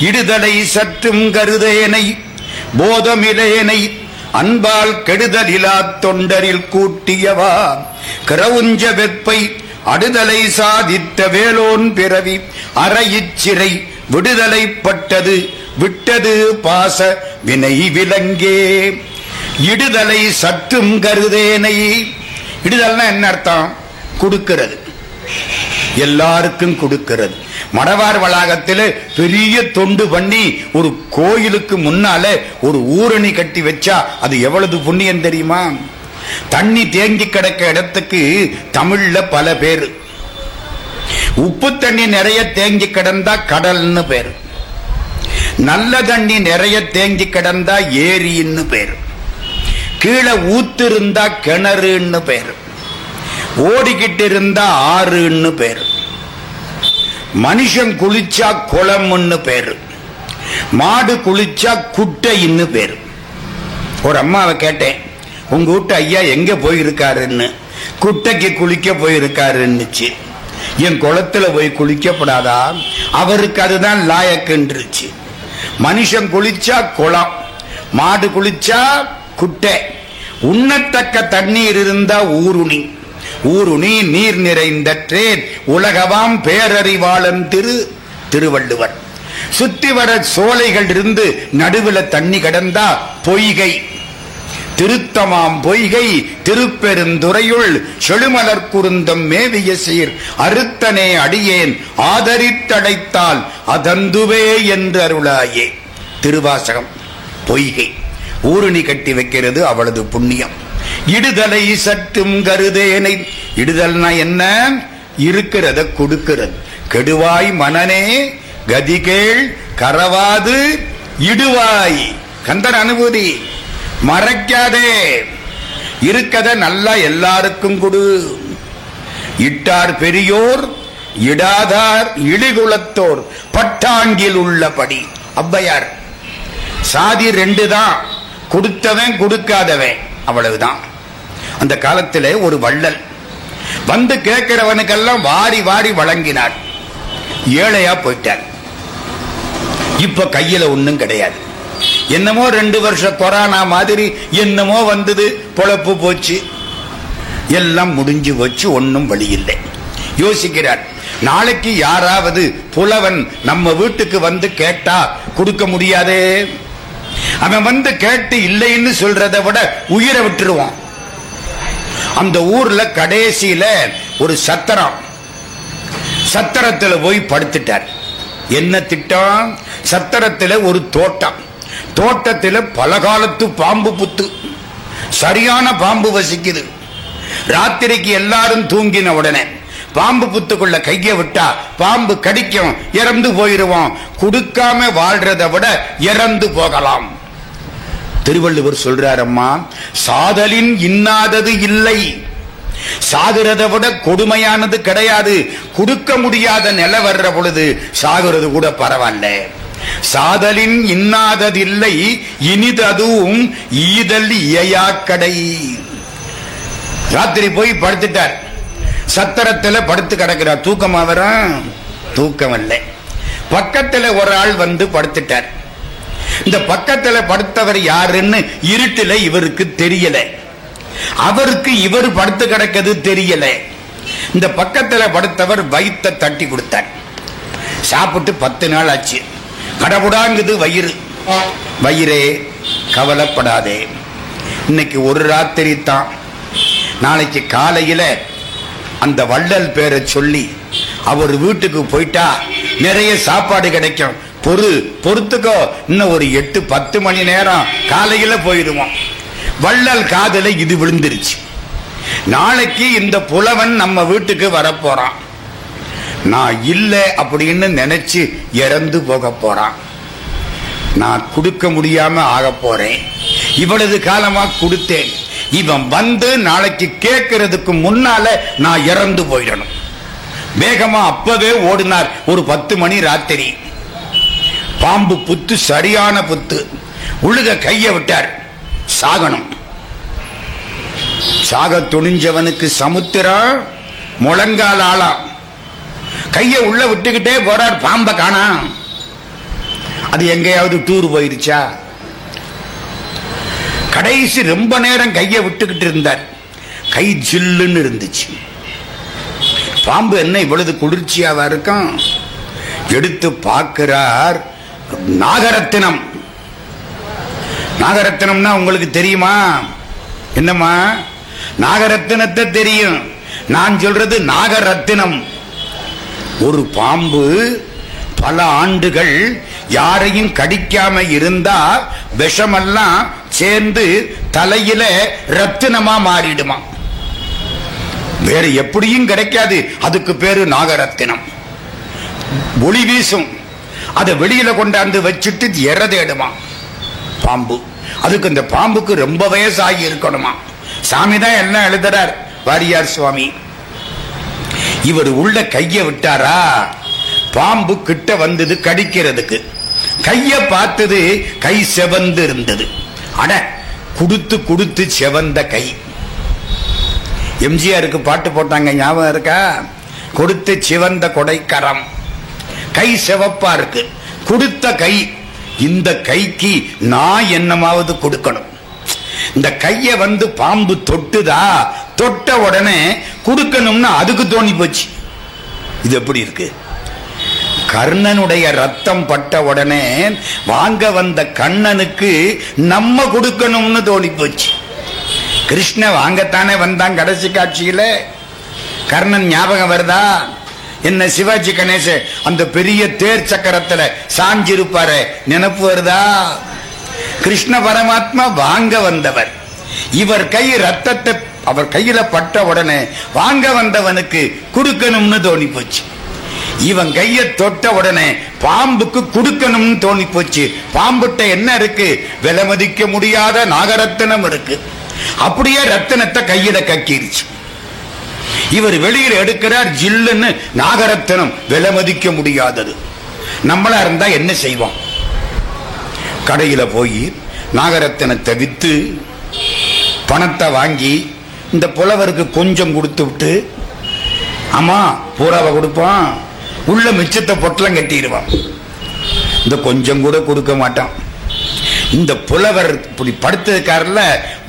இடுதலை சற்றும் கருதேனை போதமிலேனை அன்பால் கெடுதலிலா தொண்டரில் கூட்டியவா கிரவுஞ்ச வெப்பை அடுதலை சாதித்த வேலோன் பிறவி அறையிச்சிறை விடுதலை பட்டது விட்டது பாச வினை விலங்கே. இடுதலை சற்றும் கருதேனை. இடுதல்னா என்ன அர்த்தம்? கொடுக்கிறது, எல்லாருக்கும் கொடுக்கிறது. மடவார் வளாகத்தில் பெரிய தொண்டு பண்ணி ஒரு கோயிலுக்கு முன்னால ஒரு ஊரணி கட்டி வச்சா அது எவ்வளவு புண்ணியம் தெரியுமா? தண்ணி தேங்கி கிடக்க இடத்துக்கு தமிழ்ல பல பேரு. உப்பு தண்ணி நிறைய தேங்கி கிடந்தா கடல்னு பேரு, நல்ல தண்ணி நிறைய தேங்கி கிடந்தா ஏரின்னு பேரு, கீழே ஊத்து இருந்தா கிணறுன்னு பேரு, ஓடிக்கிட்டு இருந்தா ஆறுன்னு பேரு, மனுஷன் குளிச்சா குளம்னு பேரு, மாடு குளிச்சா குட்டைன்னு பேரு. ஒரு அம்மாவை கேட்டேன், உங்க வீட்டு ஐயா எங்க போயிருக்காருன்னு. குட்டைக்கு குளிக்க போயிருக்காருன்னுச்சு. என் குளத்துல போய் குளிக்கப்படாதா? அவருக்கு அதுதான் லாயக்குன்றுச்சு. மனுஷன் குளிச்சா குளம், மாடு குளிச்சா குட்டை, உண்ணத்தக்க தண்ணீர் இருந்தா ஊருணி, ஊருணி நீர் நிறைந்தற்றேன் உலகவாம் பேரறிவாளன் திருவள்ளுவர். சுத்தி வர சோலைகள் இருந்து நடுவில் தண்ணி கடந்தா பொய்கை, திருத்தமாம் பொய்கை திருப்பெருந்துறையுள் செழுமலர் குருந்தம் மேவிய சீர் அறுத்தனே அடியேன் ஆதரித்தடைத்தால் அதந்துவே என்று அருளாயே. திருவாசகம். பொய்கை ஊருணி கட்டி வைக்கிறது அவளது புண்ணியம். இடுதலை சற்றும் கருதேனை. இடுதல்னா என்ன? இருக்கிறத கொடுக்கிறது. கெடுவாய் மனனே கதிகேள் கரவாது இடுவாய். கந்தர் அனுபூதி. மறைக்காதே, இருக்கத நல்லா எல்லாருக்கும் கொடு. இட்டார் பெரியோர் இடாதார் இழிகுலத்தோர் பட்டாங்கில் உள்ளபடி. ஔவையார். சாதி ரெண்டு தான், கொடுத்தவன் கொடுக்காதவன், அவ்வளவுதான். அந்த காலத்தில் ஒரு வள்ளல் வந்து கேட்கிறவனுக்கெல்லாம் வாரி வாரி வழங்கினார். ஏழையா போயிட்டார். இப்ப கையில ஒண்ணும் கிடையாது. என்னமோ 2 வருஷம் கொரோனா மாதிரி என்னமோ வந்தது, பொழப்பு போச்சு, எல்லாம் முடிஞ்சு போச்சு, ஒன்னும் வழி இல்லை. யோசிக்கிறார், நாளைக்கு யாராவது புலவன் நம்ம வீட்டுக்கு வந்து கேட்டா கொடுக்க முடியாதே. அவன் வந்து கேட்டு இல்லைன்னு சொல்றதை விட உயிரை விட்டுருவான். அந்த ஊர்ல கடைசியில ஒரு சத்திரம், சத்திரத்தில் போய் படுத்துட்டார். என்ன திட்டம்? சத்திரத்தில் ஒரு தோட்டம், தோட்டத்தில் பலகாலத்து பாம்பு புத்து, சரியான பாம்பு வசிக்குது. ராத்திரிக்கு எல்லாரும் தூங்கின உடனே பாம்பு புத்துக்குள்ள கைய விட்டா பாம்பு கடிக்கும், இறந்து போயிருவோம். கொடுக்காம வாழ்றதை விட இறந்து போகலாம். திருவள்ளுவர் சொல்றாரம்மா, சாதலின் இன்னாதது இல்லை. சாகுறதை விட கொடுமையானது கிடையாது. கொடுக்க முடியாத நிலை வர்ற பொழுது சாகுறது கூட பரவாயில்ல. சாதலின் இன்னாததில்லை இனிததுவும் ஈதல் இயையாக்கடை. ராத்திரி போய் படுத்துட்டார், சத்திரத்தில் படுத்து கிடக்கிறார். தூக்கமா வரும்? தூக்கம் இல்லை. பக்கத்தில் ஒரு ஆள் வந்து படுத்துட்டார். இந்த பக்கத்தில் படுத்தவர் யாருன்னு இருட்டில் இவருக்கு தெரியல, அவருக்கு இவர் படுத்து கிடக்கிறது தெரியல. இந்த பக்கத்தில் படுத்தவர் வயிற்றை தட்டி கொடுத்தார். சாப்பிட்டு 10 நாள் ஆச்சு. கடவுடாங்குது வயிறு. வயிறே கவலைப்படாதே, இன்னைக்கு ஒரு ராத்திரி தான், நாளைக்கு காலையில அந்த வள்ளல் பேரை சொல்லி அவர் வீட்டுக்கு போயிட்டா நிறைய சாப்பாடு கிடைக்கும். பொறுத்துக்கோ, இன்னும் ஒரு 8-10 மணி நேரம் காலையில போயிடுவோம். வள்ளல் காதல இது விழுந்துருச்சு. நாளைக்கு இந்த புலவன் நம்ம வீட்டுக்கு வரப்போறான். நான் இல்லை அப்படின்னு நினைச்சு இறந்து போக போறான். நான் கொடுக்க முடியாம ஆக போறேன். இவ்வளவு காலமா கொடுத்தேன். இவன் வந்து நாளைக்கு கேட்கறதுக்கு முன்னால நான் இறந்து போயிடணும். வேகமா அப்பவே ஓடினார். ஒரு 10 மணி ராத்திரி. பாம்பு புத்து சரியான புத்து. உழுக கைய விட்டார். சாகணும். சாக துணிஞ்சவனுக்கு சமுத்திரம் முழங்கால் ஆளாம். கைய உள்ள விட்டுக்கிட்டே போறார். பாம்பை காணா. அது எங்கேயாவது டூர் போயிருச்சா? கடைசி ரொம்ப நேரம் கையை விட்டுக்கிட்டு இருந்தார். கை ஜில்லுன்னு இருந்துச்சு. பாம்பு என்ன இவ்வளவு குளிர்ச்சியாவா இருக்கும்? எடுத்து பார்க்கிறார், நாகரத்தினம். நாகரத்தினம்னா உங்களுக்கு தெரியுமா? என்னம்மா? நாகரத்தினத்தை தெரியும். நான் சொல்றது நாகரத்தினம். ஒரு பாம்பு பல ஆண்டுகள் யாரையும் கடிக்காம இருந்தா விஷமெல்லாம் சேர்ந்து தலையில ரத்தினமா மாறிடுமா. வேற எப்படியும் கிடைக்காது. அதுக்கு பேரு நாகரத்தினம். ஒளி வீசும். அதை வெளியில கொண்டாந்து வச்சுட்டு எற தேடுமா பாம்பு. அதுக்கு இந்த பாம்புக்கு ரொம்ப வயசாகி இருக்கணுமா. சாமி தான் எல்லாம் எழுதுறார், வாரியார் சுவாமி. இவர் உள்ள கைய விட்டாரா, பாம்பு கிட்ட வந்தது கடிக்கிறதுக்கு. கைய பார்த்தது, கை செவந்து இருந்தது. அட, குடுத்து குடுத்து செவந்த கை. எம்ஜிஆருக்கு பாட்டு போட்டாங்க, ஞாபகம் இருக்கா? கொடுத்து சிவந்த கொடைக்கரம். கை செவப்பா இருக்கு, கொடுத்த கை. இந்த கைக்கு நான் என்னமாவது கொடுக்கணும். இந்த கைய வந்து பாம்பு தொட்டுதா, தொட்ட உடனே கொடுக்கணும்னு அதுக்கு தோணி போச்சு. இது எப்படி இருக்கு? கர்ணனுடைய ரத்தம் பட்ட உடனே வாங்க வந்த கண்ணனுக்கு நம்ம கொடுக்கணும்னு தோணி போச்சு. கிருஷ்ண வாங்கத்தானே வந்தான் கடைசி காட்சியில. கர்ணன் ஞாபகம் வருதா? என்ன சிவாஜி கணேச அந்த பெரிய தேர் சக்கரத்துல சாஞ்சிருப்பாரு, நினைப்பு வருதா? கிருஷ்ண பரமாத்மா வாங்க வந்தவர். இவர் கை ரத்தத்தை அவர் கையில பட்ட உடனே வாங்க வந்தவனுக்கு கொடுக்கணும்னு தோணி போச்சு. இவன் கைய தொட்ட உடனே பாம்புக்கு கொடுக்கணும்னு தோணி போச்சு. பாம்புட்ட என்ன இருக்கு? விலை மதிக்க முடியாத நாகரத்தினம் இருக்கு. அப்படியே ரத்தினத்தை கையில கக்கிருச்சு. இவர் வெளியில எடுக்கிறார், ஜில்லுன்னு நாகரத்தினம், விலை மதிக்க முடியாதது. நம்மளா இருந்தா என்ன செய்வோம்? கடையில போய் நாகரத்தினத்தை வித்து பணத்தை வாங்கி இந்த புலவருக்கு கொஞ்சம் கொடுத்து விட்டு, ஆமா பூராவை கொடுப்பான், உள்ள மிச்சத்தை பொட்டலம் கட்டிடுவான். இந்த கொஞ்சம் கூட கொடுக்க மாட்டான். இந்த புலவர் இப்படி படுத்ததுக்காரல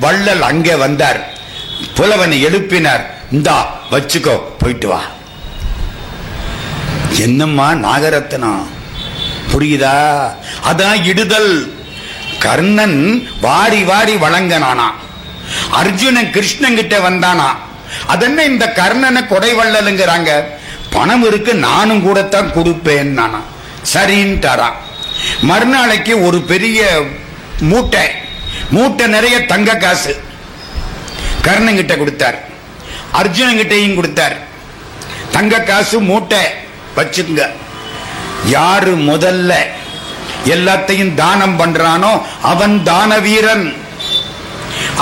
வள்ளல் அங்கே வந்தார். புலவனை எழுப்பினார், இந்தா வச்சுக்கோ, போயிட்டு வா. என்னம்மா நாகரத்னம், புரியுதா? அதான் இடுதல். கர்ணன் வாரி வாரி வழங்கினானா, அர்ஜுனன் கிருஷ்ணன் கிட்ட வந்தானா. அதென்ன இந்த கர்ணனை கொடை வள்ளலுங்கிறாங்க? பணம் இருக்கு, நானும் கூடத்தான் கொடுப்பேன் நானா. சரின்ட்டாரா. மறுநாளைக்கு ஒரு பெரிய மூட்டை மூட்டை நிறைய தங்க காசு கர்ணன் கிட்ட கொடுத்தார். அர்ஜுனன் கிட்டையும் கொடுத்தார். தங்க காசு மூட்டை வச்சுங்க. யாரு முதல்ல எல்லாத்தையும் தானம் பண்றானோ அவன் தான வீரன்.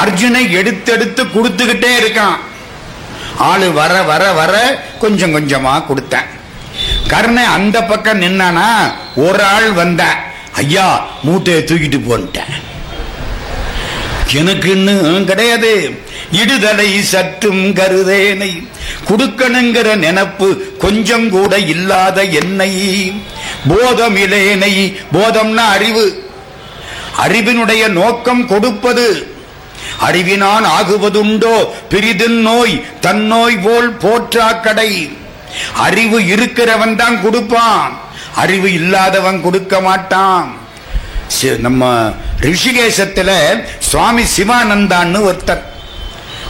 அர்ஜுனை எடுத்தெடுத்து கொடுத்துக்கிட்டே இருக்கான். ஆளு வர வர வர கொஞ்சம் கொஞ்சமா கொடுத்தேன். கர்ணன் அந்த பக்கம் நின்னானா, ஒரு ஆள் வந்த, ஐயா மூட்டையை தூக்கிட்டு போன்ட்டேன். எனக்கு இன்னும் கிடையாது. இடுதலை சற்றும் கருதேனை, கொடுக்கணுங்கிற நினைப்பு கொஞ்சம் கூட இல்லாத என்னை, போதம் இலேனை. போதம்னா அறிவு. அறிவினுடைய நோக்கம் கொடுப்பது. அறிவினான் ஆகுவதுண்டோ பிரிதின் நோய், தன்னோய் போல் போற்றா கடை. அறிவு இருக்கிறவன் தான் கொடுப்பான், அறிவு இல்லாதவன் கொடுக்க மாட்டான். நம்ம ரிஷிகேசத்துல சுவாமி சிவானந்தான்னு ஒருத்தர்.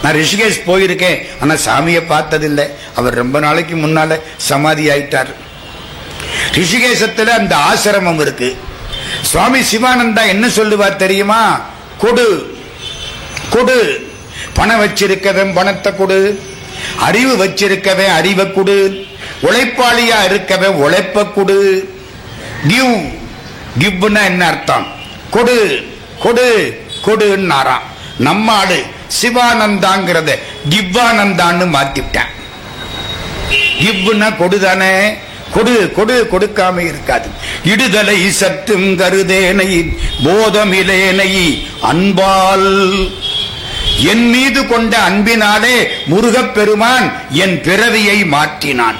நான் ரிஷிகேஷ் போயிருக்கேன், ஆனா சாமியை பார்த்ததில்லை. அவர் ரொம்ப நாளைக்கு முன்னால சமாதி ஆயிட்டார். ரிஷிகேசத்துல அந்த ஆசிரமம் இருக்கு. சுவாமி சிவானந்தா என்ன சொல்லுவார் தெரியுமா? கொடு கொடு. பணம் வச்சிருக்கவன் பணத்தை கொடு, அறிவு வச்சிருக்கவன் அறிவை கொடு, உழைப்பாளியா இருக்கவன் உழைப்ப கொடு. கிவ். கிவ்னா என்ன அர்த்தம்? கொடு கொடு கொடுன்னாராம். நம்ம ஆளு சிவானந்தாங்கிறத கிவ்வானந்தான்னு மாத்திட்டேன். கிவ்னா கொடுதானே, கொடு கொடு, கொடுக்காம இருக்காது. இடுதலை சற்றும் கருதேனை, போதமிலேனை அன்பால். என் மீது கொண்ட அன்பினாலே முருகப்பெருமான் என் பிறவியை மாற்றினான்.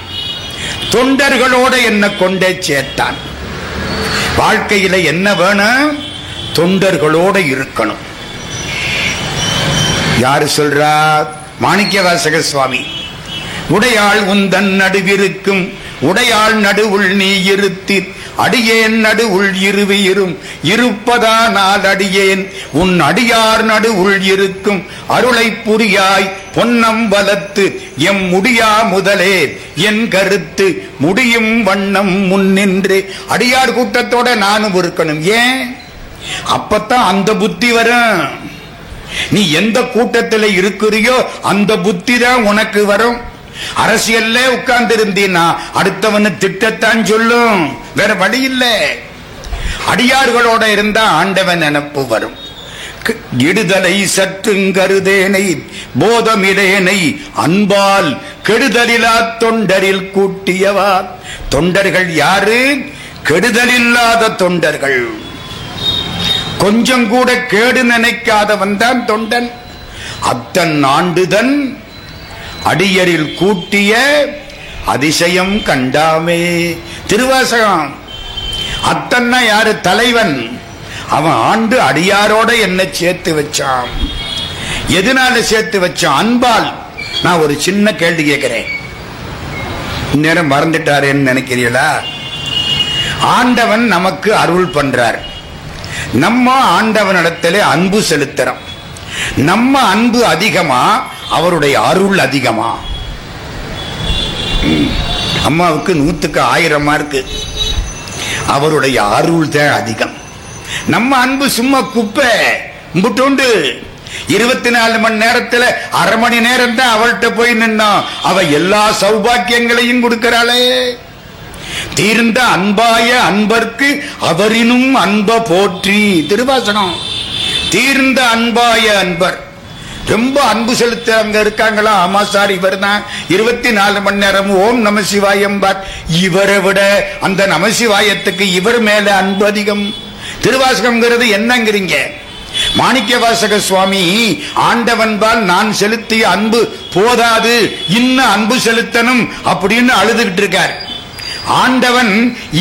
தொண்டர்களோட என்ன கொண்டே சேர்த்தான். வாழ்க்கையில என்ன வேணும்? தொண்டர்களோட இருக்கணும். யாரு சொல்றா? மாணிக்கவாசக சுவாமி. உடையாள் உந்தன் நடுவிருக்கும் உடையாள் நடுவுள் நீ இருத்தி அடியேன் நடுவுள் இருவியிரும் இருப்பதானால் அடியேன் உன் அடியார் நடுவுள் இருக்கும் அருளை புரியாய் பொன்னம் வலத்து எம் முடியா முதலே என் கருத்து முடியும் வண்ணம் முன்னின்று. அடியார் கூட்டத்தோட நானும் இருக்கணும். ஏன்? அப்பத்தான் அந்த புத்தி வரும். நீ எந்த கூட்டத்தில் இருக்கிறியோ அந்த புத்தி தான் உனக்கு வரும். அரசியல்ல உட்கார்ந்து இருந்தீன்னா அடுத்தவனு திட்டத்தான் சொல்லும், வேற வழி இல்லை. அடியார்களோட இருந்தா ஆண்டவன் நினப்பு வரும். இடுதலை சற்றுங்கருதேனை போதமிடேனை அன்பால் கெடுதலில்லா தொண்டரில் கூட்டியவா. தொண்டர்கள் யாரு? கெடுதலில்லாத தொண்டர்கள். கொஞ்சம் கூட கேடு நினைக்காதவன் தான் தொண்டன். அத்தன் ஆண்டுதன் அடியரில் கூட்டிய அதிசயம் கண்டாமே. திருவாசகம். அத்தன்னா யாரு? தலைவன். அவன் ஆண்டு அடியாரோட என்ன சேர்த்து வச்சான். எதனால சேர்த்து வச்சான்? அன்பால். நான் ஒரு சின்ன கேள்வி கேட்கிறேன், நேரம் மறந்துட்டாரேன்னு நினைக்கிறீங்களா? ஆண்டவன் நமக்கு அருள் பண்றார். நம்ம ஆண்டவனிடத்திலே அன்பு செலுத்துறோம். நம்ம அன்பு அதிகமா அவருடைய அருள் அதிகமா? அம்மாவுக்கு 100க்கு 1000 மார்க்கு. அவருடைய அருள் தான் அதிகம். நம்ம அன்பு சும்மா குப்பை முட்டுண்டு. 24 மணி நேரத்தில் அரை மணி நேரம் தான் அவள்கிட்ட போய் நின்னோம். அவ எல்லா சௌபாக்கியங்களையும் கொடுக்கிறாளே. தீர்ந்த அன்பாய அன்பர்க்கு அவரினும் அன்ப போற்றி. திருவாசகம். தீர்ந்த அன்பாய அன்பர். ரொம்ப அன்பு செலுத்த அங்க இருக்காங்களா? ஆமா சார், இவர் தான் 24 மணி நேரம் ஓம் நம சிவாயம் பார். இவரை விட அந்த நமசிவாயத்துக்கு இவர் மேல அன்பு அதிகம். திருவாசகம்ங்கிறது என்னங்கிறீங்க? மாணிக்கவாசக சுவாமி ஆண்டவன்பால் நான் செலுத்திய அன்பு போதாது, இன்னும் அன்பு செலுத்தணும் அப்படின்னு அழுதுகிட்டு இருக்கார். ஆண்டவன்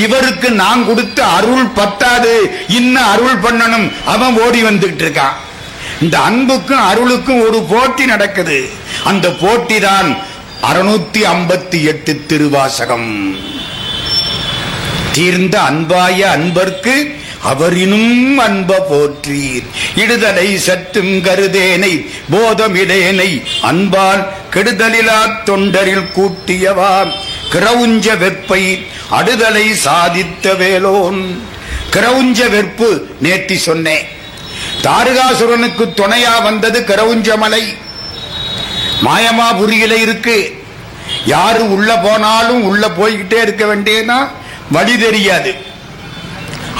இவருக்கு நான் கொடுத்த அருள் பத்தாது, இன்னும் அருள் பண்ணணும், அவன் ஓடி வந்துகிட்டு இருக்கான். இந்த அன்புக்கும் அருளுக்கும் ஒரு போட்டி நடக்குது. அந்த போட்டி தான் 658 திருவாசகம். தீர்ந்த அன்பாய அன்பர்க்கு அவரினும் அன்ப போற்றி. இடுதலை சற்றும் கருதேனை போதமிடேனை அன்பால் கெடுதலில்லா தொண்டரில் கூட்டியவா. கிரவுஞ்ச வெப்பை அடுதலை சாதித்த வேலோன். கிரவுஞ்ச வெற்பு நேத்தி சொன்னேன். தாரகாசுரனுக்கு துணையா வந்தது கிரவுஞ்ச மலை. மாயமாபுரியில இருக்கு. யாரு உள்ள போனாலும் உள்ள போய்கிட்டே இருக்க வேண்டியனா வழி தெரியாது,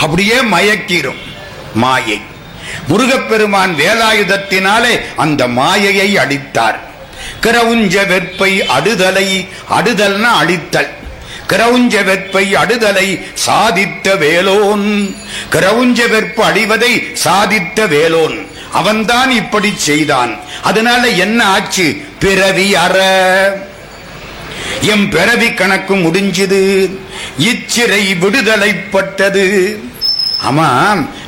அப்படியே மயக்கிரும் மாயை. முருகப்பெருமான் வேலாயுதத்தினாலே அந்த மாயையை அடித்தார். கிரவுஞ்ச வெற்பை அடுதலை, அடுதல்னா அழித்தல். கிரவுஞ்ச வெற்பை அடுதலை சாதித்த வேலோன். கிரவுஞ்ச வெற்பு அடிவதை சாதித்த வேலோன் அவன்தான் இப்படி செய்தான். அதனால என்ன ஆச்சு? பிறவி அற. எம் பிறவி கணக்கு முடிஞ்சது. இச்சிறை விடுதலைப்பட்டது. ஆமா,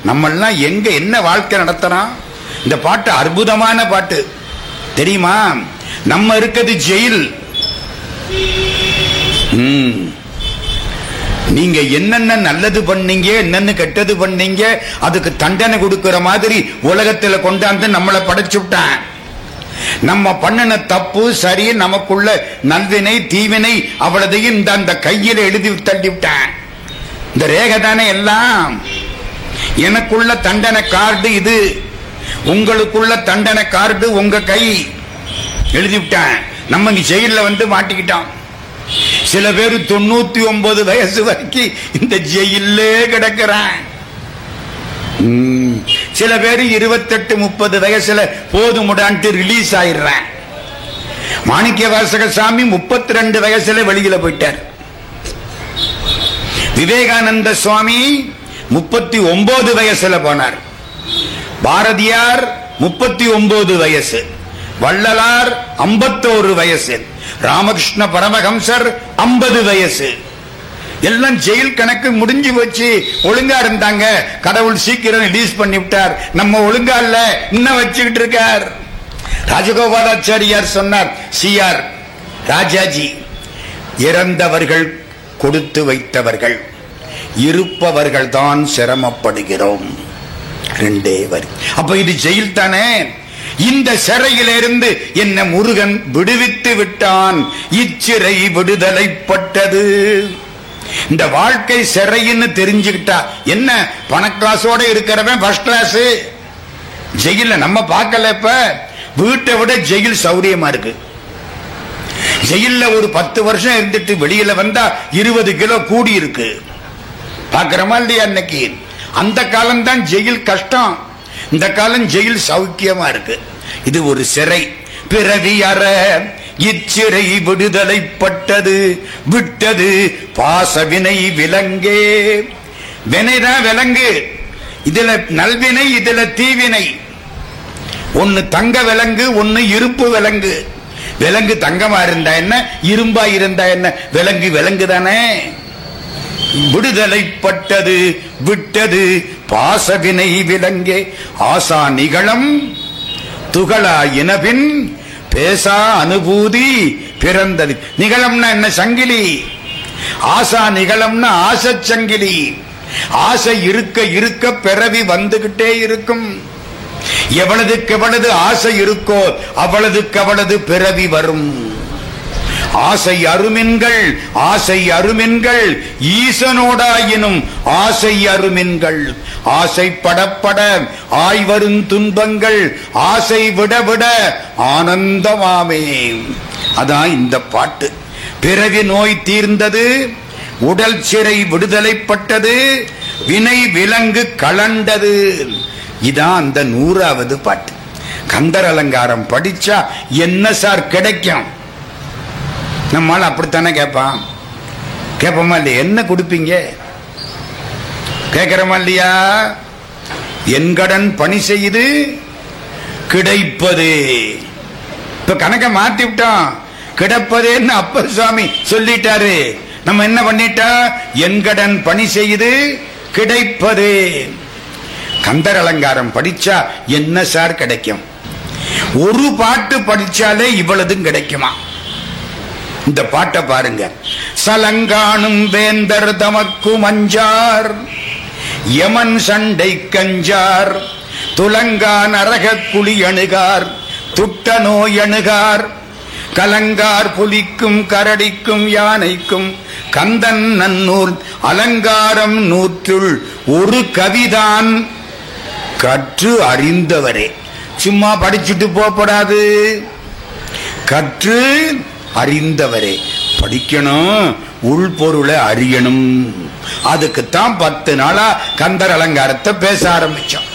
நம்மெல்லாம் எங்க என்ன வாழ்க்கை நடத்துறோம்? இந்த பாட்டு அற்புதமான பாட்டு தெரியுமா? நம்ம இருக்கிறது ஜெயில். நீங்க என்னென்ன நல்லது பண்ணீங்க, என்னென்ன கெட்டது பண்ணீங்க, அதுக்கு தண்டனை கொடுக்கிற மாதிரி உலகத்துல கொண்டாந்து நம்மளை படைச்சு விட்டான். நம்ம பண்ணின தப்பு சரி, நமக்குள்ள நல்வினை தீவினை அவ்வளதையும் அந்த கையில எழுதி தள்ளி விட்டான். இந்த ரேகை தானே எல்லாம். எனக்குள்ள தண்டனை கார்டு இது, உங்களுக்குள்ள தண்டனை கார்டு உங்க கை எழுதி விட்டான். நம்ம இங்க ஜெயில வந்து மாட்டிக்கிட்டோம். சில பேர் 99 வயசு வரைக்கும் இந்த ஜெயிலே கிடக்கிறான். சில பேர் 28-30 வயசுல போதுமுடான்ட்டு ரிலீஸ் ஆயிடுறான். மாணிக்கவாசக சாமி 32 வயசுல வெளியில போயிட்டார். விவேகானந்த சுவாமி 39 வயசுல போனார். பாரதியார் 39 வயசு, வள்ளலார் 51 வயசு, ராமகிருஷ்ண பரமஹம்சர் 50 வயசு. எல்லாம் ஜெயில் கணக்கு முடிஞ்சு போச்சு. ஒழுங்கா இருந்தாங்க, கடவுள் சீக்கிரம் ரிலீஸ் பண்ணி விட்டார். நம்ம ஒழுங்கா இல்ல, இன்னும் வச்சுக்கிட்டு இருக்கார். ராஜகோபாலாச்சாரியார் சொன்னார், சிஆர் ராஜாஜி, இறந்தவர்கள் கொடுத்து வைத்தவர்கள், இருப்பவர்கள் தான் சிரமப்படுகிறோம். ரெண்டே வரி. அப்ப இது ஜெயில் தானே. இந்த சிறையிலிருந்து என்ன முருகன் விடுவித்து விட்டான். இச்சிறை விடுதலைப்பட்டது. இந்த வாழ்க்கை சிறைன்னு தெரிஞ்சுக்கிட்டா என்ன, பணக்காசோட இருக்கிறவன் ஃபர்ஸ்ட் கிளாஸ். ஜெயில நம்ம பார்க்கல. இப்ப வீட்டை விட ஜெயில் சௌரியமா இருக்கு. ஜெயில ஒரு 10 வருஷம் இருந்துட்டு வெளியில வந்தா 20 கிலோ கூடி இருக்கு. பாக்கிறோமா இல்லையா? அன்னைக்கு அந்த காலம் தான் ஜெயில் கஷ்டம், இந்த காலம் ஜெயில் சௌக்கியமா இருக்கு. இது ஒரு சிறை. பிறவி அற இச்சிறை விடுதலைப்பட்டது, விட்டது பாசவினை விலங்கே. வினைதான் விலங்கு, இதுல நல்வினை, இதுல தீவினை. ஒன்னு தங்க விலங்கு, ஒன்னு இருப்பு விலங்கு. விலங்கு தங்கமா இருந்தா என்ன, இரும்பா இருந்தா என்ன, விலங்கு விலங்கு தானே. விடுதலைப்பட்டது, விட்டது பாசவினை விலங்கே. ஆசா நிகழம் துகளா இனபின் பேசா அனுபூதி பிறந்தது. நிகழம்னா என்ன, சங்கிலி. ஆசா நிகழம்னா ஆசை சங்கிலி. ஆசை இருக்க இருக்க பிறவி வந்துகிட்டே இருக்கும். எவ்வளவுக்கு எவ்வளவு ஆசை இருக்கோ அவ்வளவுக்கு அவ்வளவு பிறவி வரும். ஆசை அருமின்கள், ஆசை அருமின்கள் ஈசனோடாயினும் ஆசை அருமின்கள். ஆசை படப்பட ஆய்வரும் துன்பங்கள், ஆசை விட விட ஆனந்தமாமே. அதான் இந்த பாட்டு. பிறவி நோய் தீர்ந்தது, உடல் சிறை விடுதலைப்பட்டது, வினை விலங்கு கலண்டது. இதான் அந்த 100வது பாட்டு. கந்தர் அலங்காரம் படிச்சா என்ன சார் கிடைக்கும்? நம்மால் அப்படித்தானே கேட்பான். கேட்போமா இல்லையா? என்ன கொடுப்பீங்க கேட்கிறோமா இல்லையா? என் கடன் பணி செய்து கிடைப்பது. இப்ப கணக்க மாத்தி விட்டோம். கிடப்பதேன்னு அப்பர் சுவாமி சொல்லிட்டாரு. நம்ம என்ன பண்ணிட்டா, என் கடன் பணி செய்து கிடைப்பது. கந்தர் அலங்காரம் படிச்சா என்ன சார் கிடைக்கும்? ஒரு பாட்டு படிச்சாலே இவ்வளவும் கிடைக்குமா? இந்த பாட்டை பாருங்க. சலங்கானும் வேந்தர் தமக்கு மஞ்சார், யமன் சண்டை கஞ்சார், துலங்கா நரக குழி அணுகார், துட்ட நோய் அணுகார், கலங்கார் புலிக்கும் கரடிக்கும் யானைக்கும் கந்தன் நன்னூல் அலங்காரம் நூற்றுள் ஒரு கவிதான் கற்று அறிந்தவரே. சும்மா படிச்சுட்டு போகப்படாது, கற்று அறிந்தவரே. படிக்கணும், உள்பொருளை அறியணும். அதுக்குத்தான் 10 நாளா கந்தர் அலங்காரத்தை பேச ஆரம்பிச்சோம்.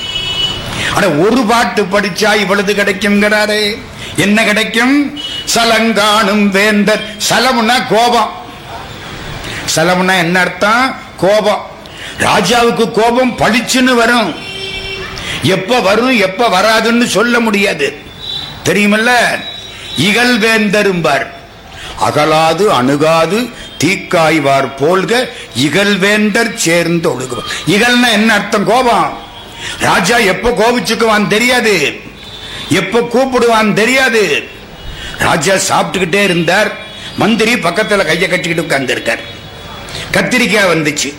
ஆனா ஒரு பாட்டு படிச்சா இவ்வளவு கிடைக்கும்ங்கிறாரே. என்ன கிடைக்கும்? சலங்கானும் வேந்தர். சலம்னா கோபம். சலம்னா என்ன அர்த்தம்? கோபம். ராஜாவுக்கு கோபம் பளிச்சுன்னு வரும். எப்ப வரும் எப்ப வராதுன்னு சொல்ல முடியாது, தெரியுமல்ல? இகழ் வேந்தரும்பார். அகலாது அணுகாது தீக்காய்வார் போல்க இகழ்வேந்தர் சேர்ந்து ஒழுகுவார். இகழ்னா என்ன அர்த்தம்? கோபம். ராஜா எப்ப கோபிச்சுக்குவான் தெரியாது, எப்ப கூப்பிடுவான் தெரியாது. ராஜா சாப்பிட்டுக்கிட்டே இருந்தார். மந்திரி பக்கத்துல கையை கட்டிக்கிட்டு உட்கார்ந்து இருக்கார். கத்திரிக்காய் வந்துச்சு.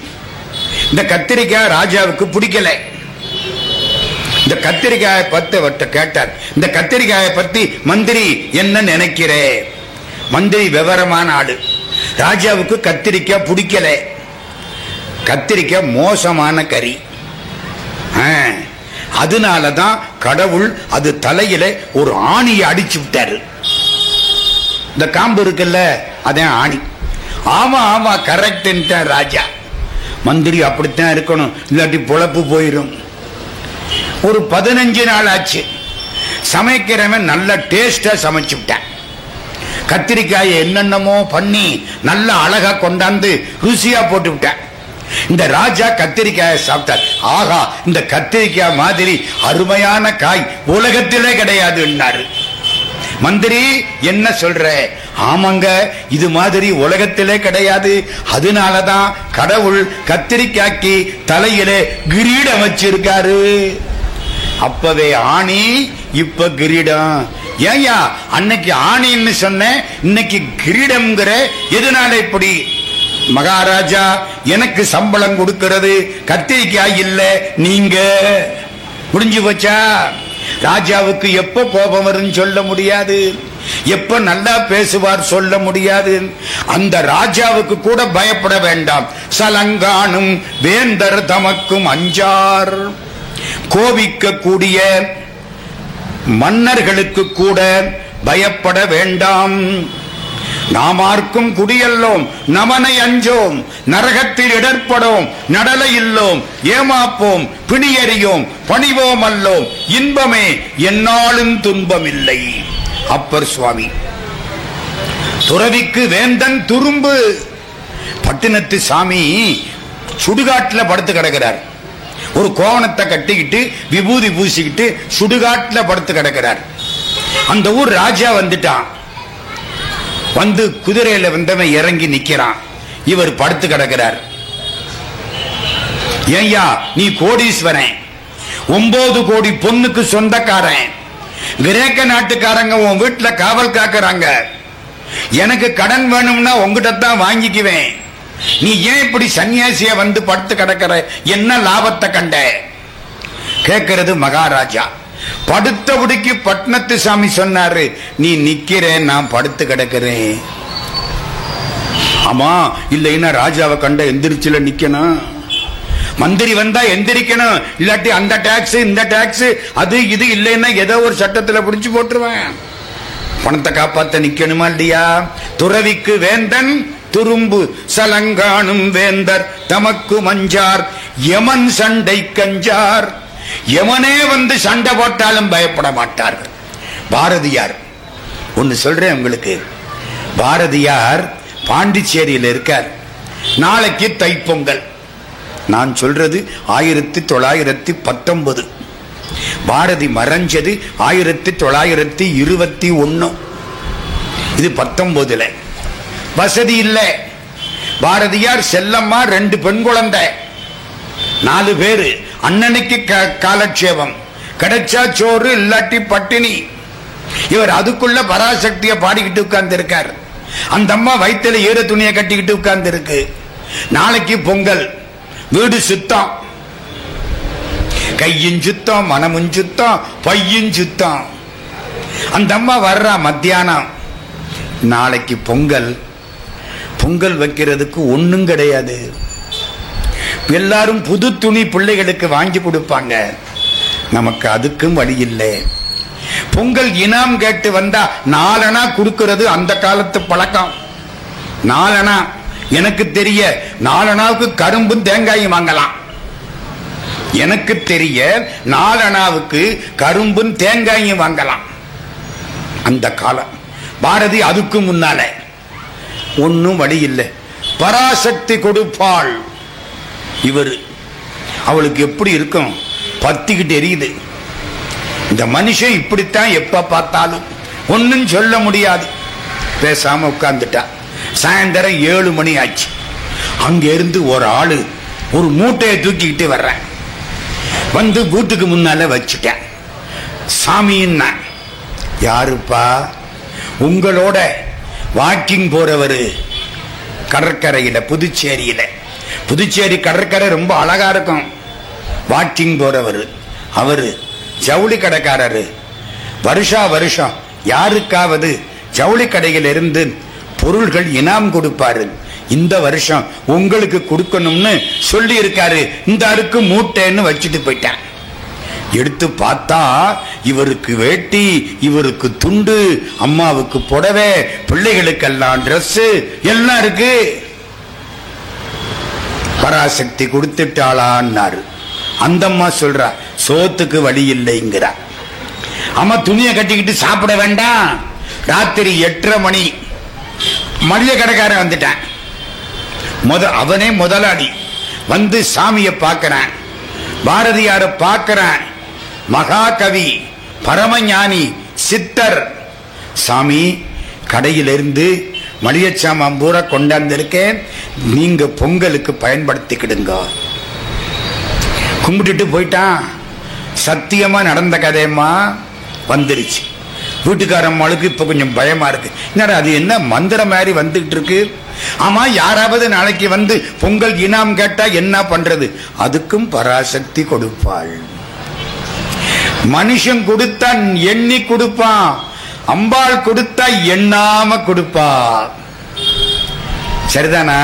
இந்த கத்திரிக்காய் ராஜாவுக்கு பிடிக்கல. இந்த கத்திரிக்காயை பத்தி கேட்டார். இந்த கத்திரிக்காயை பத்தி மந்திரி என்ன நினைக்கிறே? மந்திரி விவரமான ஆளு. ராஜாவுக்கு கத்திரிக்காய் பிடிக்கல. கத்திரிக்காய் மோசமான கறி. அதனாலதான் கடவுள் அது தலையில ஒரு ஆணியை அடிச்சு விட்டாரு. இந்த காம்பு இருக்குல்ல, அதான் ஆணி. ஆமா ஆமா கரெக்ட் ராஜா. மந்திரி அப்படித்தான் இருக்கணும், இல்லாட்டி பொழப்பு போயிரும். ஒரு 15 நாள் ஆச்சு. சமைக்கிறவன் நல்ல டேஸ்டா சமைச்சு விட்டான். கத்திரிக்காயை என்னென்னமோ பண்ணி நல்ல அழகா கொண்டாந்து ருசியா போட்டு விட்டான். இந்த ராஜா கத்திரிக்காயை சாப்பிட்டார். ஆகா, இந்த கத்திரிக்காய் மாதிரி அருமையான காய் உலகத்திலே கிடையாது. மந்திரி என்ன சொல்ற? ஆமாங்க, இது மாதிரி உலகத்திலே கிடையாது. அதனாலதான் கடவுள் கத்திரிக்காக்கி தலையிலே கிரீடம் வச்சிருக்காரு. அப்பவே ஆணி, இப்ப கிரீடம். ஏயா அன்னைக்கு ஆணின்னு சொன்ன, இன்னைக்கு கிரீடம்ங்கிற, எதனால இப்படி? மகாராஜா, எனக்கு சம்பளம் கொடுக்கிறது கத்திரிக்காய் இல்ல, நீங்க. முடிஞ்சு போச்சா? ராஜாவுக்கு எப்ப கோபம் வரும் சொல்ல முடியாது, எப்ப நல்லா பேசுவார் சொல்ல முடியாது. அந்த ராஜாவுக்கு கூட பயப்பட வேண்டாம். சலங்கானும் வேந்தர் தமக்கும் அஞ்சார். கோபிக்க கூடிய மன்னர்களுக்கு கூட பயப்பட வேண்டாம். நாமார்க்கும் குடியல்லோம், நமனை அஞ்சோம், நரகத்தில் இடர்படோம், நடலை இல்லோம், ஏமாப்போம், பிணியறியோம், பணிவோம் அல்லோம், இன்பமே என்னாலும் துன்பமில்லை. அப்பர் சுவாமி. துறவிக்கு வேந்தன் துரும்பு. பட்டினத்து சாமி சுடுகாட்டில் படுத்து கிடக்கிறார். ஒரு கோவணத்தை கட்டிக்கிட்டு விபூதி பூசிக்கிட்டு சுடுகாட்டில் படுத்து கிடக்கிறார். அந்த ஊர் ராஜா வந்துட்டான். வந்து குதிரையில வந்தவன் இறங்கி நிக்கிறான். இவர் படுத்து கிடக்கிறார். ஏய்யா, நீ கோடீஸ்வரன், 9 கோடி பொண்ணுக்கு சொந்தக்காரன், கிரேக்க நாட்டுக்காரங்க உன் வீட்டுல காவல் காக்குறாங்க, எனக்கு கடன் வேணும்னா உங்ககிட்ட தான் வாங்கிக்குவேன். நீ ஏன் இப்படி சன்னியாசிய வந்து படுத்து கிடக்கிற? என்ன லாபத்தை கண்ட? கேட்கிறது மகாராஜா. படுத்தபடிக்கு பட்னத்து சாமி சொன்னாரு, நீ நிக்கிற, நான் படுத்து கிடக்கிறேன். ஆமா, இல்லைன்னா ராஜாவை கண்ட எந்திரிச்சுல நிக்கணும். மந்திரி வந்தா எந்திரிக்கணும், இல்லாட்டி அந்த டாக்ஸ் இந்த டாக்ஸ் அது இது இல்லைன்னா ஏதோ ஒரு சட்டத்துல புடிச்சு போட்டுருவேன். பணத்தை காப்பாத்த நிக்கணுமா இல்லையா? துறவிக்கு வேந்தன் துரும்பு, சலங்கானும் வேந்தர் தமக்கு மஞ்சார், யமன் சண்டை கஞ்சார். யமனே வந்து சண்டை போட்டாலும் பயப்பட மாட்டார்கள். பாரதியார் ஒன்னு சொல்றேன் உங்களுக்கு. பாரதியார் பாண்டிச்சேரியில் இருக்கார். நாளைக்கு தைப்பொங்கல். நான் சொல்றது 1919. பாரதி மறைஞ்சது 1921. இது 19ல. வசதி இல்லை. பாரதியார், செல்லம்மா, 2 பெண் குழந்தை, 4 பேரு. அண்ணனுக்கு காலட்சேபம், கிடைச்சா சோறு இல்லாட்டி பட்டினி. இவர் அதுக்குள்ள பராசக்திய பாடிக்கிட்டு உட்கார்ந்து இருக்கார். அந்த அம்மா வயிற்றுல ஈர துணியை கட்டிக்கிட்டு உட்கார்ந்து இருக்கு. நாளைக்கு பொங்கல், வீடு சுத்தம், கையும் சுத்தம், மனமும் சுத்தம், பையும் சுத்தம். அந்த அம்மா வர்றா மத்தியானம். நாளைக்கு பொங்கல். பொங்கல் வைக்கிறதுக்கு ஒண்ணும் கிடையாது. எல்லாரும் புது துணி பிள்ளைகளுக்கு வாங்கி கொடுப்பாங்க. நமக்கு அதுக்கும் வழி இல்லை. பொங்கல் இனாம் கேட்டு வந்தா 4 அணா கொடுக்கிறது அந்த காலத்து பழக்கம். 4 அணா. எனக்கு தெரிய 4 அணாவுக்கு கரும்பும் தேங்காயும் வாங்கலாம். எனக்கு தெரிய 4 அணாவுக்கு கரும்பும் தேங்காயும் வாங்கலாம் அந்த காலம். பாரதி அதுக்கு முன்னால. ஒன்னும் வழி இல்லை. பராசக்தி கொடுப்பாள். இவர் அவளுக்கு எப்படி இருக்கும்? பத்திக்கிட்டு எரியுது. இந்த மனுஷன் இப்படித்தான் எப்ப பார்த்தாலும், ஒன்னும் சொல்ல முடியாது. பேசாம உட்கார்ந்துட்டா. சாயந்தரம் 7 மணி ஆச்சு. அங்க இருந்து ஒரு ஆளு ஒரு மூட்டையை தூக்கிக்கிட்டு வர்றேன். வந்து வீட்டுக்கு முன்னால வச்சுட்டேன். சாமின்னா, யாருப்பா? உங்களோட வாக்கிங் போறவரு, கடற்கரையில, புதுச்சேரியில. புதுச்சேரி கடற்கரை ரொம்ப அழகா இருக்கும். வாக்கிங் போறவரு அவரு, ஜவுளி கடைக்காரரு. வருஷா வருஷம் யாருக்காவது ஜவுளி கடையில் இருந்து பொருள்கள் இனாம் கொடுப்பாரு. இந்த வருஷம் உங்களுக்கு கொடுக்கணும்னு சொல்லி இருக்காரு. இந்த அருக்கு மூட்டைன்னு வச்சுட்டு போயிட்டேன். எடுத்து பார்த்தா இவருக்கு வேட்டி, இவருக்கு துண்டு, அம்மாவுக்கு புடவை, பிள்ளைகளுக்கெல்லாம் டிரெஸ் எல்லாம் இருக்கு. பராசக்தி கொடுத்துட்டாளான்னாரு. அந்த அம்மா சொல்றா, சோத்துக்கு வழி இல்லைங்கிறா. அம்மா துணியை கட்டிக்கிட்டு சாப்பிட வேண்டாம். ராத்திரி 8:30 மணி. மளிகை கடைக்காரன் வந்துட்டான். அவனே முதலாளி. வந்து சாமியை பார்க்கிறான், பாரதியார பார்க்கிறான். மகாகவி, பரமஞானி, சித்தர், சாமி கடையிலிருந்து மளிகை சாமான் பூரா கொண்டாந்துருக்கேன், நீங்க பொங்கலுக்கு பயன்படுத்திக்கிடுங்க. கும்பிட்டுட்டு போயிட்டான். சத்தியமா நடந்த கதையம்மா வந்துருச்சு. வீட்டுக்காரம்மாளுக்கு இப்ப கொஞ்சம் பயமா இருக்கு. என்னடா அது என்ன மந்திரம் மாதிரி வந்துகிட்டு இருக்கு? ஆமா, யாராவது நாளைக்கு வந்து பொங்கல் இனாம் கேட்டா என்ன பண்றது? அதுக்கும் பராசக்தி கொடுப்பாள். மனுஷன் கொடுத்தா எண்ணி கொடுப்பான், அம்பாள் கொடுத்தா எண்ணாம கொடுப்பா. சரிதானா?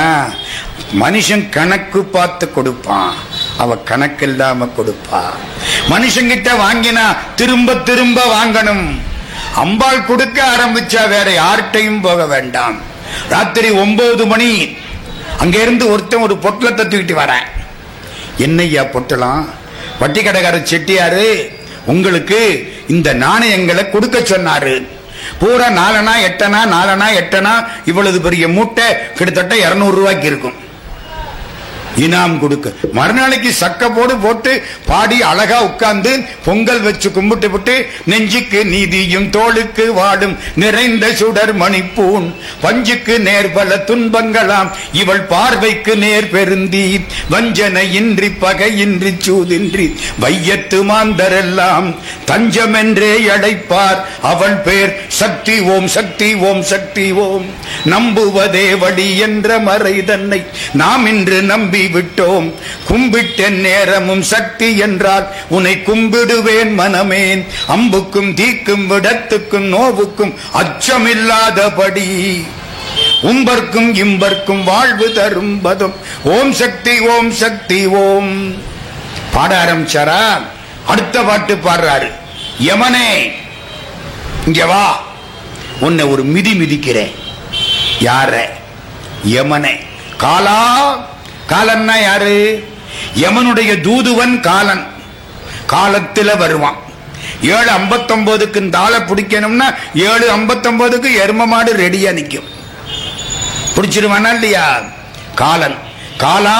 மனுஷன் கணக்கு பார்த்து கொடுப்பான், அவ கணக்கு இல்லாம கொடுப்பா. மனுஷங்கிட்ட வாங்கினா திரும்ப திரும்ப வாங்கணும். அம்பாள் கொடுக்க ஆரம்பிச்சா வேற யார்கிட்டையும் போக வேண்டாம். ராத்திரி 9 மணி அங்க இருந்து ஒருத்தன் ஒரு பொட்டலத்தை தூக்கிட்டு வர. என்னையா பொட்டலாம்? வட்டி கடைக்கார செட்டியாரு உங்களுக்கு இந்த நாணயங்களை கொடுக்க சொன்னாரு. பூரா 4 அணா 8 அணா 4 அணா 8 அணா இவ்வளவு பெரிய மூட்டை கிட்டத்தட்ட 200 ரூபாய்க்கு இருக்கும். இனாம் கொடுக்க மறுநாளைக்கு சக்க போட்டு பாடி அழகா உட்கார்ந்து பொங்கல் வச்சு கும்பிட்டு விட்டு, நெஞ்சுக்கு நீதியும் தோளுக்கு வாடும் நிறைந்த சுடர் மணிப்பூன், பஞ்சுக்கு நேர்பல துன்பங்களாம் இவள் பார்வைக்கு நேர் பெருந்தி, வஞ்சனையின்றி பகையின்றி சூதின்றி வையத்து மாந்தரெல்லாம் தஞ்சமென்றே அழைப்பார் அவள் பேர் சக்தி ஓம் சக்தி ஓம் சக்தி ஓம். நம்புவதே வழி என்ற மறை தன்னை நாம் இன்று நம்பி விட்டோம். கும்பிட்ட நேரமும் சக்தி என்றால் உன்னை கும்பிடுவேன் மனமேன். அம்புக்கும் தீக்கும் விடத்துக்கும் நோவுக்கும் அச்சமில்லாதபடி உம்பர்க்கும் இம்பர்க்கும் வாழ்வு தரும் பதம் ஓம் சக்தி ஓம் சக்தி ஓம். பாட ஆரம்பிச்சாரா? அடுத்த பாட்டு பாடுறாரு. யமனே இங்க வா, உன்னை ஒரு மிதி மிதிக்கிறேன். யார? யமனே. காலா, காலன்னா யாரு? யமனுடைய தூதுவன் காலன். காலத்துல வருவான். 7:59க்கு தாளை பிடிக்கணும்னா 7:59க்கு எரும மாடு ரெடியா நிற்கும். பிடிச்சிருவானா இல்லையா? காலன். காலா,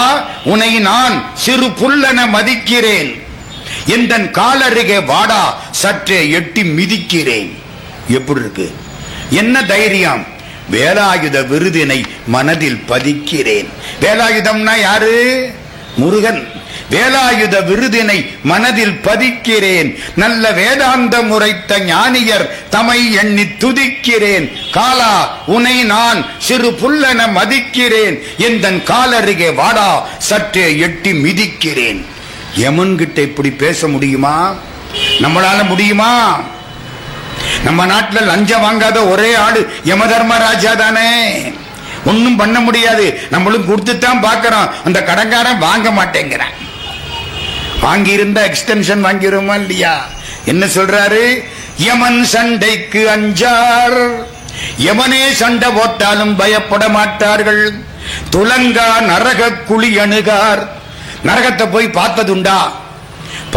உன்னை நான் சிறு புல்லென மதிக்கிறேன், எந்தன் காலருகே வாடா சற்றே எட்டி மிதிக்கிறேன். எப்படி இருக்கு? என்ன தைரியம்? வேலாயுத விருதினை மனதில் பதிக்கிறேன். வேலாயுதம்னா யாரு? முருகன். வேலாயுத விருதினை மனதில் பதிக்கிறேன், நல்ல வேதாந்த முறைத்த ஞானியர் தமை எண்ணி துதிக்கிறேன். காலா, உன்னை நான் சிறு புல்லென மதிக்கிறேன், எந்தன் காலருகே வாடா சற்றே எட்டி மிதிக்கிறேன். யமன்கிட்ட இப்படி பேச முடியுமா? நம்மளால முடியுமா? நம்ம நாட்டில் லஞ்சம் வாங்காத ஒரே ஆளு யம தர்மராஜா தானே. ஒன்னும் பண்ண முடியாது. நம்மளும் கொடுத்துத்தான் பாக்கிறோம். அந்த கடன்காரன் வாங்க மாட்டேங்கிறான். வாங்கி இருந்தா எக்ஸ்டென்ஷன் வாங்கிருமா இல்லையா? என்ன சொல்றாரு? யமன் சண்டைக்கு அஞ்சார், யமனே சண்டை போட்டாலும் பயப்பட மாட்டார்கள். துலங்கா நரக குழி அணுகார். நரகத்தை போய் பார்த்ததுண்டா?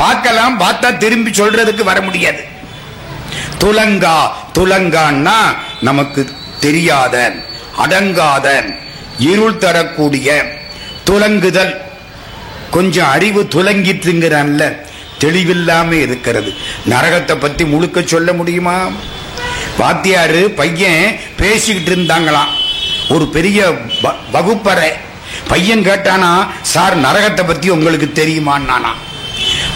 பார்க்கலாம், பார்த்தா திரும்பி சொல்றதுக்கு வர முடியாது. துலங்கா, துலங்கான்னா நமக்கு தெரியாத, அடங்காத, இருள் தரக்கூடிய. துலங்குதல், கொஞ்சம் அறிவு துலங்கிட்டுங்கிறான்ல, தெளிவில்லாம இருக்கிறது. நரகத்தை பத்தி முழுக்க சொல்ல முடியுமா? வாத்தியாரு பையன் பேசிக்கிட்டு இருந்தாங்களாம். ஒரு பெரிய வகுப்பறை. பையன் கேட்டானா, சார் நரகத்தை பத்தி உங்களுக்கு தெரியுமான்னா.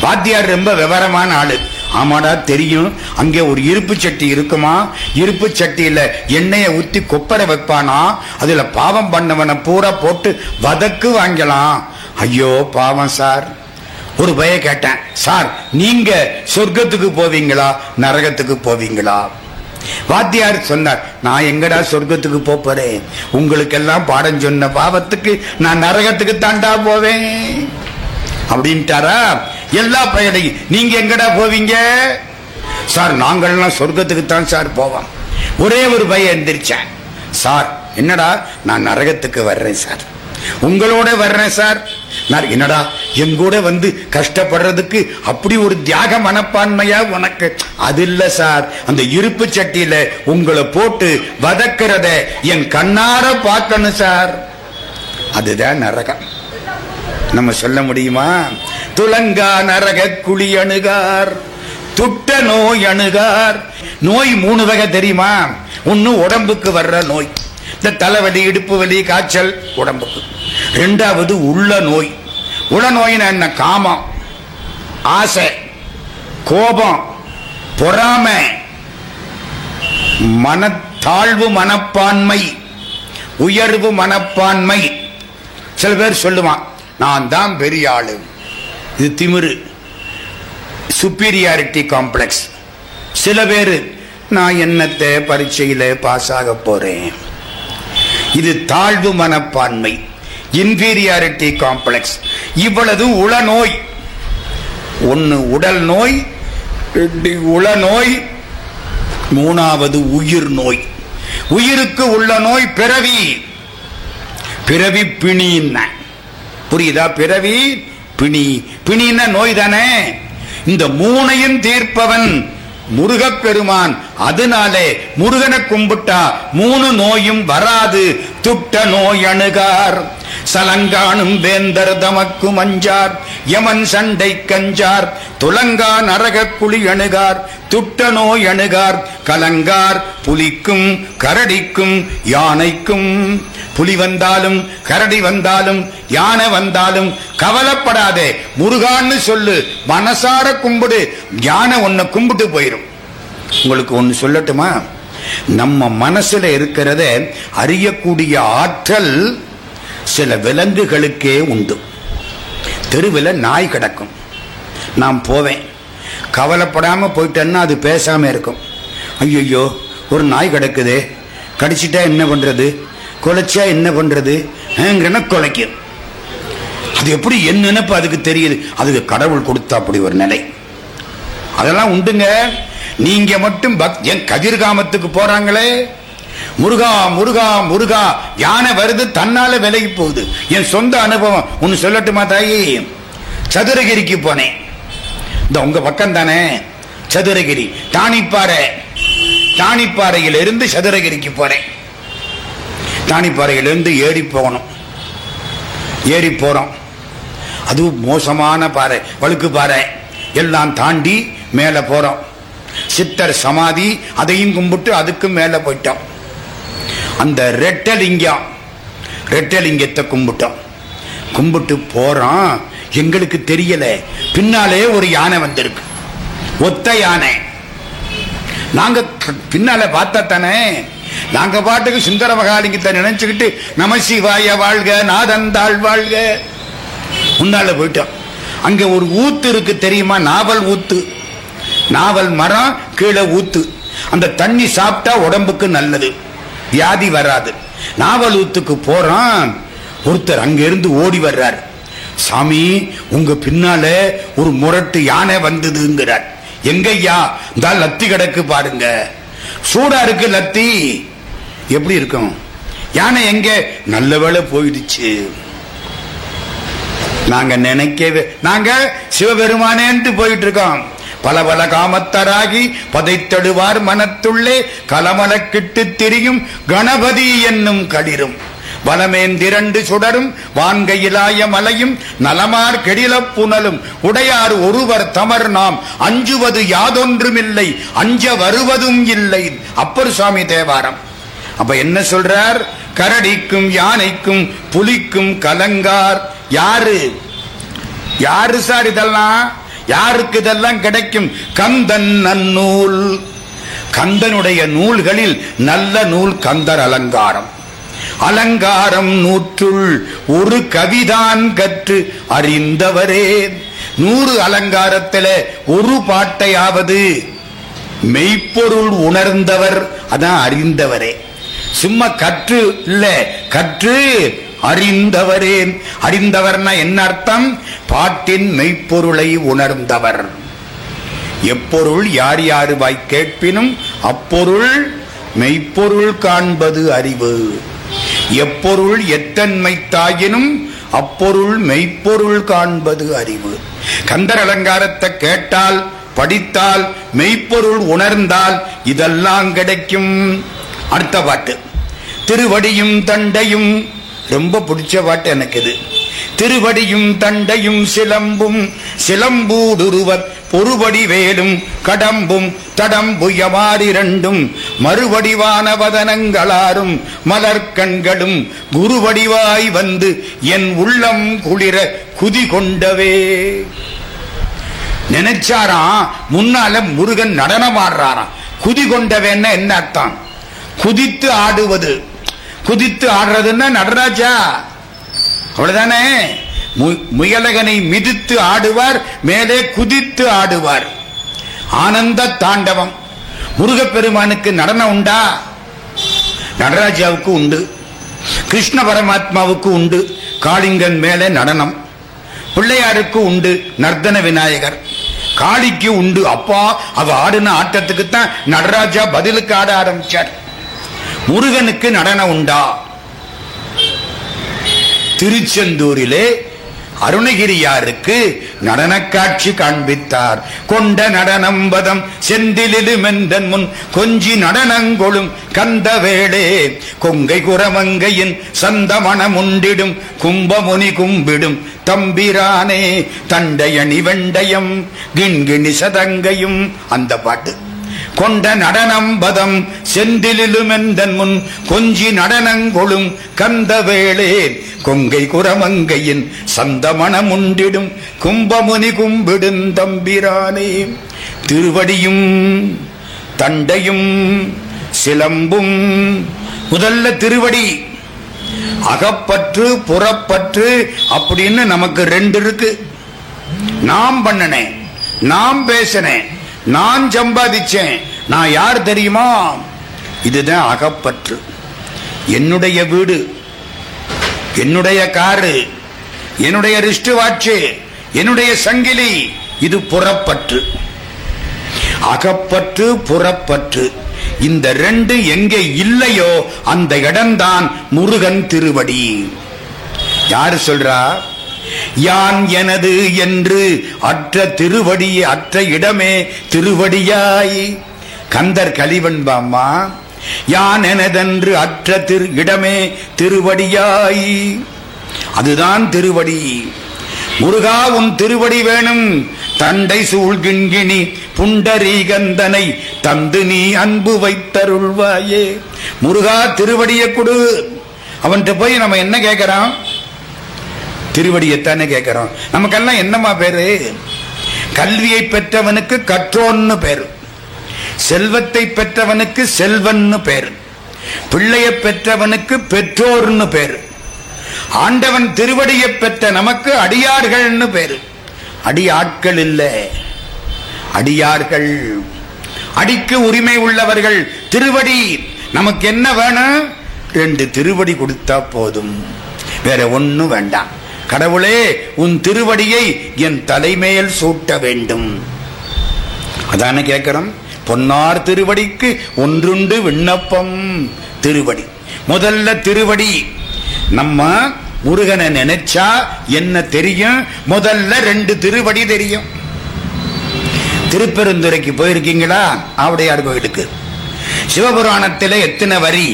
வாத்தியார் ரொம்ப விவரமான ஆளு. ஆமாடா தெரியும், அங்கே ஒரு இருப்பு சட்டி இருக்குமா, இருப்பு சட்டியில எண்ணெயை ஊத்தி கொப்பரை வைப்பானா, அதுல பாவம் பண்ணவனை பூரா போட்டு வதக்கு வாங்கலாம். ஐயோ பாவம் சார். ஒரு பய கேட்டேன், சார் நீங்க சொர்க்கத்துக்கு போவீங்களா நரகத்துக்கு போவீங்களா? வாத்தியார் சொன்னார், நான் எங்கடா சொர்க்கத்துக்கு போறேன், உங்களுக்கெல்லாம் பாடம் சொன்ன பாவத்துக்கு நான் நரகத்துக்கு தாண்டா போவேன் அப்படின்ட்டாரா. எல்லா பயனையும் நீங்க எங்கடா போவீங்க? சார் நாங்கள்லாம் சொர்க்கத்துக்கு தான் சார் போவோம். ஒரே ஒரு பையன் எந்திரிச்சேன், சார் என்னடா நான் நரகத்துக்கு வர்றேன் சார், உங்களோட வர்றேன் சார். நான் என்னடா எங்கூட வந்து கஷ்டப்படுறதுக்கு அப்படி ஒரு தியாக மனப்பான்மையா உனக்கு? அது இல்ல சார், அந்த இருப்பு சட்டியில உங்களை போட்டு வதக்கிறத என் கண்ணார பார்க்கணும் சார். அதுதான் நரகம். நம்ம சொல்ல முடியுமா? துலங்கா நரக குழி அணுகார், துட்ட நோய் அணுகார். நோய் 3 வகை தெரியுமா? ஒன்னு உடம்புக்கு வர்ற நோய், இந்த தலைவலி, இடுப்பு வலி, காய்ச்சல் உடம்புக்கு. 2வது உள்ள நோய். உள்ள நோயினா என்ன? காமம், ஆசை, கோபம், பொறாமை, மனத்தாழ்வு மனப்பான்மை, உயர்வு மனப்பான்மை. சில பேர் சொல்லுவான், நான் தான் பெரிய ஆளு. இது திமிரு, சுப்பீரியாரிட்டி காம்ப்ளெக்ஸ். சில பேர், நான் என்னத்தை பரீட்சையில பாஸ் ஆக போறேன். இது தாழ்வு மனப்பான்மை, இன்ஃபீரியாரிட்டி காம்ப்ளெக்ஸ். இவ்வளவு உள நோய். 1 உடல் நோய், 2 உள நோய், 3வது உயிர் நோய். உயிருக்கு உள்ள நோய் பிறவி. பிறவி பிணின்ன புரியுதா? பிறவி பிணி. பிணின நோய் தானே. இந்த 3ஐயும் தீர்ப்பவன் முருகப்பெருமான். அதனாலே முருகனை கும்பிட்டா 3 நோயும் வராது. துட்ட நோய் அணுகார். சலங்கானும் வேந்தர் தமக்கு மஞ்சார். யமன் சண்டை கஞ்சார். துலங்கா நரக குழி அணுகார். துட்ட நோய் அணுகார். கலங்கார் புலிக்கும் கரடிக்கும் யானைக்கும். புலி வந்தாலும் கரடி வந்தாலும் யானை வந்தாலும் கவலைப்படாதே, முருகான்னு சொல்லு, மனசார கும்பிடு. யானை உன்னை கும்பிட்டு போயிடும். உங்களுக்கு ஒன்னு சொல்லட்டுமா? நம்ம மனசுல இருக்கிறத அறியக்கூடிய ஆற்றல் சில விலங்குகளுக்கே உண்டு. தெருவில் நாய் கிடக்கும், நான் போவேன், கவலைப்படாம போயிட்டேன்னா அது பேசாம இருக்கும். ஐயோ ஒரு நாய் கிடக்குது, கடிச்சிட்டா என்ன பண்றது, கொலைச்சா என்ன பண்றது, கொலைக்கும். அது எப்படி என் நினைப்பு அதுக்கு தெரியுது. அதுக்கு கடவுள் கொடுத்தா அப்படி ஒரு நிலை. அதெல்லாம் உண்டுங்க. நீங்க மட்டும் என் கதிர்காமத்துக்கு போறாங்களே, முருகா முருகா முருகா, யானை வருது தன்னால விலகி போகுது. என் சொந்த அனுபவம் ஒன்னு சொல்லட்டுமா தாயி? சதுரகிரிக்கு போனேன். இந்த உங்க பக்கம் தானே சதுரகிரி, தாணிப்பாறை. தாணிப்பாறையிலிருந்து சதுரகிரிக்கு போறேன். தாணிப்பாறையிலிருந்து ஏறி போகணும். ஏறி போறோம். அது மோசமான பாறை, வழுக்கு பாறை. எல்லாம் தாண்டி மேல போறோம். சித்தர் சமாதி, அதையும் கும்பிட்டு அதுக்கும் மேல போயிட்டோம். அந்த ரெட்டலிங்கத்தை கும்பிட்டோம். கும்பிட்டு போறோம். எங்களுக்கு தெரியல, பின்னாலே ஒரு யானை வந்திருக்கு, ஒத்த யானை. நாங்க பின்னால பார்த்தா தானே, நாங்க பாட்டுக்கு சுந்தர மகாலிங்கத்தை நினைச்சுக்கிட்டு நம சிவாய வாழ்க, நாதந்தாள் வாழ்க, முன்னால போயிட்டோம். அங்க ஒரு ஊத்து இருக்கு தெரியுமா? நாவல் ஊத்து. நாவல் மரம் கீழே ஊத்து. அந்த தண்ணி சாப்பிட்டா உடம்புக்கு நல்லது, வியாதி வராது. நாவல் ஊத்துக்கு போறான். ஒருத்தர் அங்க இருந்து ஓடி வர்றார். சாமி, உங்க பின்னால ஒரு முரட்டு யானை வந்ததுங்கிறார். எங்கய்யா? இந்த லத்தி கிடக்கு பாருங்க. சூடா இருக்கு லத்தி. எப்படி இருக்கும்? யானை எங்க? நல்ல வேளை போயிடுச்சு. நாங்க நினைக்கவே, நாங்க சிவபெருமானேன்ட்டு போயிட்டு இருக்கோம். பல பல காமத்தராகி பதைத்தடுவார் மனத்துள்ளே கலமல கிட்டு திரியும் கணபதி என்னும் களிரும். வலமேந்திரண்டு சுடரும் வான்கையிலாய மலையும் நலமார் கெடில புனலும் உடையார் ஒருவர் தமர் நாம் அஞ்சுவது யாதொன்றுமில்லை அஞ்ச வருவதும் இல்லை. அப்பர் சுவாமி தேவாரம். அப்ப என்ன சொல்றார்? கரடிக்கும் யானைக்கும் புலிக்கும் கலங்கார். யாரு யாரு சார் இதெல்லாம்? யாருக்கு இதெல்லாம் கிடைக்கும்? கந்தன் நன்னூல். கந்தனுடைய நூல்களில் நல்ல நூல் கந்தர் அலங்காரம். அலங்காரம் 100 ஒரு கவிதான் கற்று அறிந்தவரே. 100 அலங்காரத்தில ஒரு பாட்டையாவது மெய்ப்பொருள் உணர்ந்தவர், அதான் அறிந்தவரே. சும்மா கற்று இல்ல, கற்று அறிந்தவரே. அறிந்தவர்னா என்ன அர்த்தம்? பாட்டின் மெய்ப்பொருளை உணர்ந்தவர். எப்பொருள் யார் யாரு வாய் கேட்பினும் அப்பொருள் மெய்ப்பொருள் காண்பது அறிவு. எப்பொருள் எத்தன்மை தாயினும் அப்பொருள் மெய்ப்பொருள் காண்பது அறிவு. கந்தர் அலங்காரத்தை கேட்டால், படித்தால், மெய்ப்பொருள் உணர்ந்தால் இதெல்லாம் கிடைக்கும். அடுத்த பாட்டு திருவடியும் தண்டையும். ரொம்ப பிடிச்ச பாட்டு எனக்கு இது. திருவடியும் தண்டையும் சிலம்பும் சிலம்பூடுருவர் பொறுபடி வேலும் கடம்பும் தடம்புயமாறிரண்டும் மறுவடிவான வதனங்களாரும் மலர்கண்களும் குருவடிவாய் வந்து என் உள்ளம் குளிர குதி கொண்டவே. நினைச்சாராம் முன்னால முருகன் நடனமாடுறாராம். குதி கொண்டவேன்னா என்ன அர்த்தம்? குதித்து ஆடுவது. குதித்து ஆடுறதுன்னா நடராஜா அவ்வளவுதானே. முயலகனை மிதித்து ஆடுவார், மேலே குதித்து ஆடுவார். ஆனந்த தாண்டவம். முருகப்பெருமானுக்கு நடனம் உண்டா? நடராஜாவுக்கு உண்டு, கிருஷ்ண பரமாத்மாவுக்கு உண்டு காளிங்கன் மேலே நடனம், பிள்ளையாருக்கு உண்டு நர்த்தன விநாயகர், காளிக்கு உண்டு. அப்பா அவ ஆடின ஆட்டத்துக்கு தான் நடராஜா பதிலுக்கு ஆட ஆரம்பிச்சார். முருகனுக்கு நடனம் உண்டா? திருச்செந்தூரிலே அருணகிரியாருக்கு நடன காட்சி காண்பித்தார். கொண்ட நடனம்பதம் செந்திலிடுமென்றன் முன் கொஞ்சி நடனங்கொளும் கந்தவேளே கொங்கை குரமங்கையின் சந்தமணமுண்டிடும் கும்பமுனி கும்பிடும் தம்பிரானே தண்டையணி வெண்டயம் கிண்கிணி சதங்கையும். அந்த பாட்டு. கொண்ட நடனம்பதம் செந்திலிலுமென்றன் முன் கொஞ்சி நடனங்கொளும் கந்தவேளே கொங்கை குரமங்கையின் சந்தமணமுண்டிடும் கும்பமுனி கும்பிடும் தம்பிரானே. திருவடியும் தண்டையும் சிலம்பும். முதல்ல திருவடி. அகப்பற்று புறப்பற்று அப்படின்னு நமக்கு ரெண்டு இருக்கு. நாம் பண்ணனேன், நாம் பேசினேன், நான் சம்பாதிச்சேன், நான் யார் தெரியுமா? இதுதான் அகப்பற்று. என்னுடைய வீடு, என்னுடைய காரு, என்னுடைய ரிஸ்ட் வாட்சு, என்னுடைய சங்கிலி, இது புறப்பற்று. அகப்பற்று புறப்பற்று இந்த ரெண்டு எங்கே இல்லையோ அந்த இடம்தான் முருகன் திருவடி. யாரு சொல்றா? யான் எனது என்று அற்ற திருவடி அற்ற இடமே திருவடியாய். கந்தர் கலிவன்பாம்மா. யான் எனதென்று அற்ற இடமே திருவடியாய். அதுதான் திருவடி. முருகா உன் திருவடி வேணும். தண்டை சூழ்கிண்கிணி புண்டரீகந்தனை தந்து நீ அன்பு வைத்தருள்வாயே. முருகா திருவடியை கொடு. அவன்கிட்ட போய் நம்ம என்ன கேட்கிறோம்? திருவடியைத்தானே கேட்கிறோம். நமக்கெல்லாம் என்னமா பேரு? கல்வியை பெற்றவனுக்கு கற்றோன்னு பேரு, செல்வத்தை பெற்றவனுக்கு செல்வன்னு பேரு, பிள்ளையை பெற்றவனுக்கு பெற்றோர்னு பேரு. ஆண்டவன் திருவடியை பெற்ற நமக்கு அடியார்கள்னு பேரு. அடியாட்கள் இல்ல, அடியார்கள். அடிக்கு உரிமை உள்ளவர்கள். திருவடி. நமக்கு என்ன வேணும்? ரெண்டு திருவடி கொடுத்தா போதும், வேற ஒன்னும் வேண்டாம். கடவுளே உன் திருவடியை என் தலைமையில் சூட்ட வேண்டும். அதான கேட்கிறோம். பொன்னார் திருவடிக்கு ஒன்றுண்டு விண்ணப்பம். திருவடி முதல்ல. திருவடி. நம்ம முருகனை நினைச்சா என்ன தெரியும்? முதல்ல ரெண்டு திருவடி தெரியும். திருப்பெருந்துறைக்கு போயிருக்கீங்களா? ஆவுடையார் கோயிலுக்கு. சிவபுராணத்தில் எத்தனை வரி